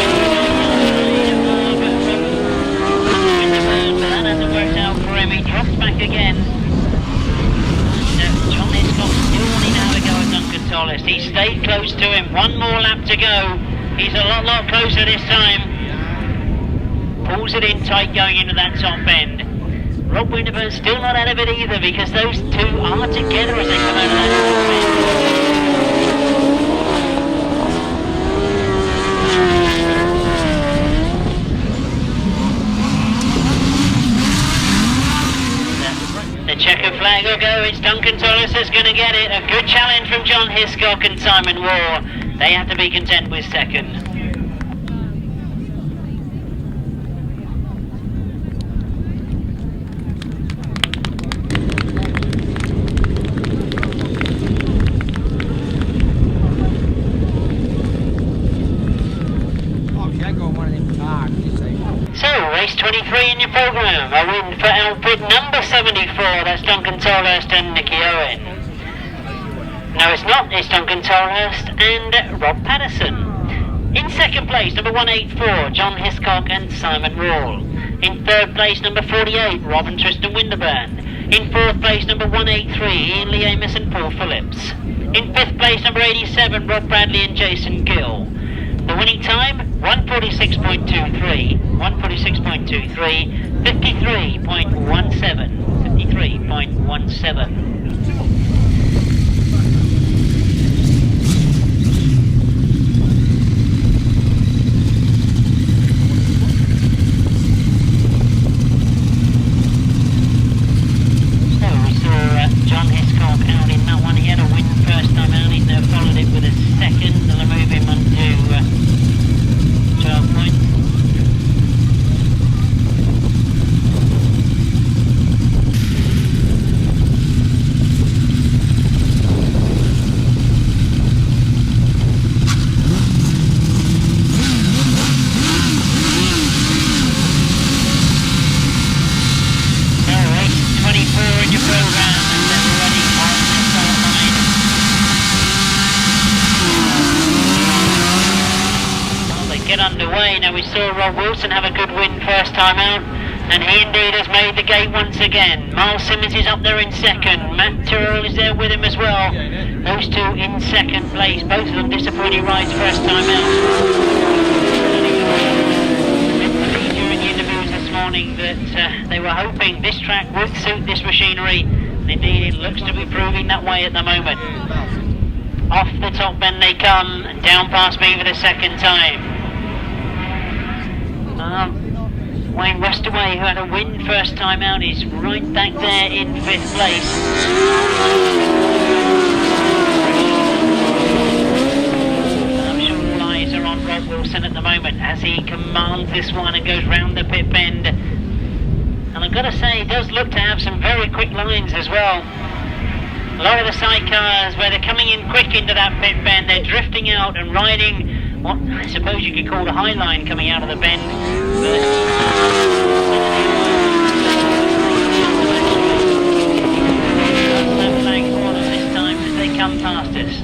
but that hasn't worked out for him. He drops back again. And John Hiscock still wanting to have a go at Duncan Tolhurst. He stayed close to him. One more lap to go. He's a lot closer this time. Pulls it in tight going into that top end. Rob Winterburn still not out of it either because those two are together as they come out of that top end. The checker flag will go. It's Duncan Tolhurst that's going to get it. A good challenge from John Hiscock and Simon Waugh. They have to be content with second. So, race 23 in your programme. A win for outfit number 74. That's Duncan Tolhurst and Nicky Owen. No, it's not. It's Duncan Tolhurst and Rob Patterson. In second place, number 184, John Hiscock and Simon Rawle. In third place, number 48, Rob and Tristan Winterburn. In fourth place, number 183, Ian Lee Amos and Paul Phillips. In fifth place, number 87, Rob Bradley and Jason Gill. The winning time, 146.23, 146.23, 53.17, 53.17. John Hiscock out in that one. He had a win first time out. He's now followed it with a second. They'll move him on to 12 points. Race 24 in your programme. Get underway. Now we saw Rob Wilson have a good win first time out, and he indeed has made the gate once again. Miles Simmons is up there in second. Matt Tyrrell is there with him as well. Those two in second place. Both of them disappointing rides first time out. During the interviews this morning that they were hoping this track would suit this machinery, and indeed it looks to be proving that way at the moment. Off the top bend they come, and down past me for the second time. Wayne Westaway, who had a win first time out, is right back there in fifth place. I'm sure all eyes are on Rob Wilson at the moment as he commands this one and goes round the pit bend. And I've got to say, he does look to have some very quick lines as well. A lot of the sidecars, where they're coming in quick into that pit bend, they're drifting out and riding what I suppose you could call the high line coming out of the bend. That flag corner this time as they come past us.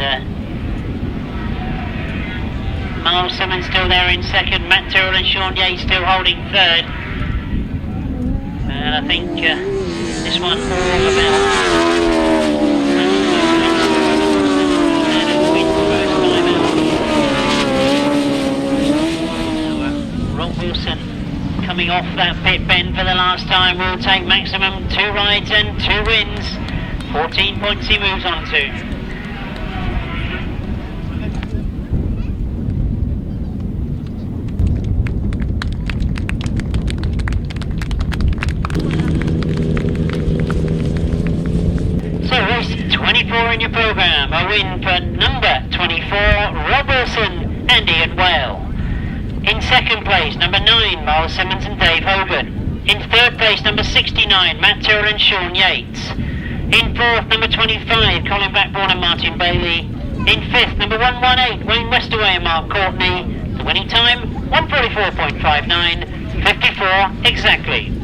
And Miles Simmons still there in second, Matt Tyrrell and Sean Yates still holding third. And I think this one all about off that pit bend for the last time will take maximum 2 rides and 2 wins. 14 points he moves on to. So race 24 in your programme, a win for number 24, Rob Wilson and Ian Whale. In second place, number 9, Miles Simmons and Dave Hogan. In third place, number 69, Matt Tyrrell and Sean Yates. In fourth, number 25, Colin Blackburn and Martin Bailey. In fifth, number 118, Wayne Westaway and Mark Courtney. The winning time, 1:44.59, 54 exactly.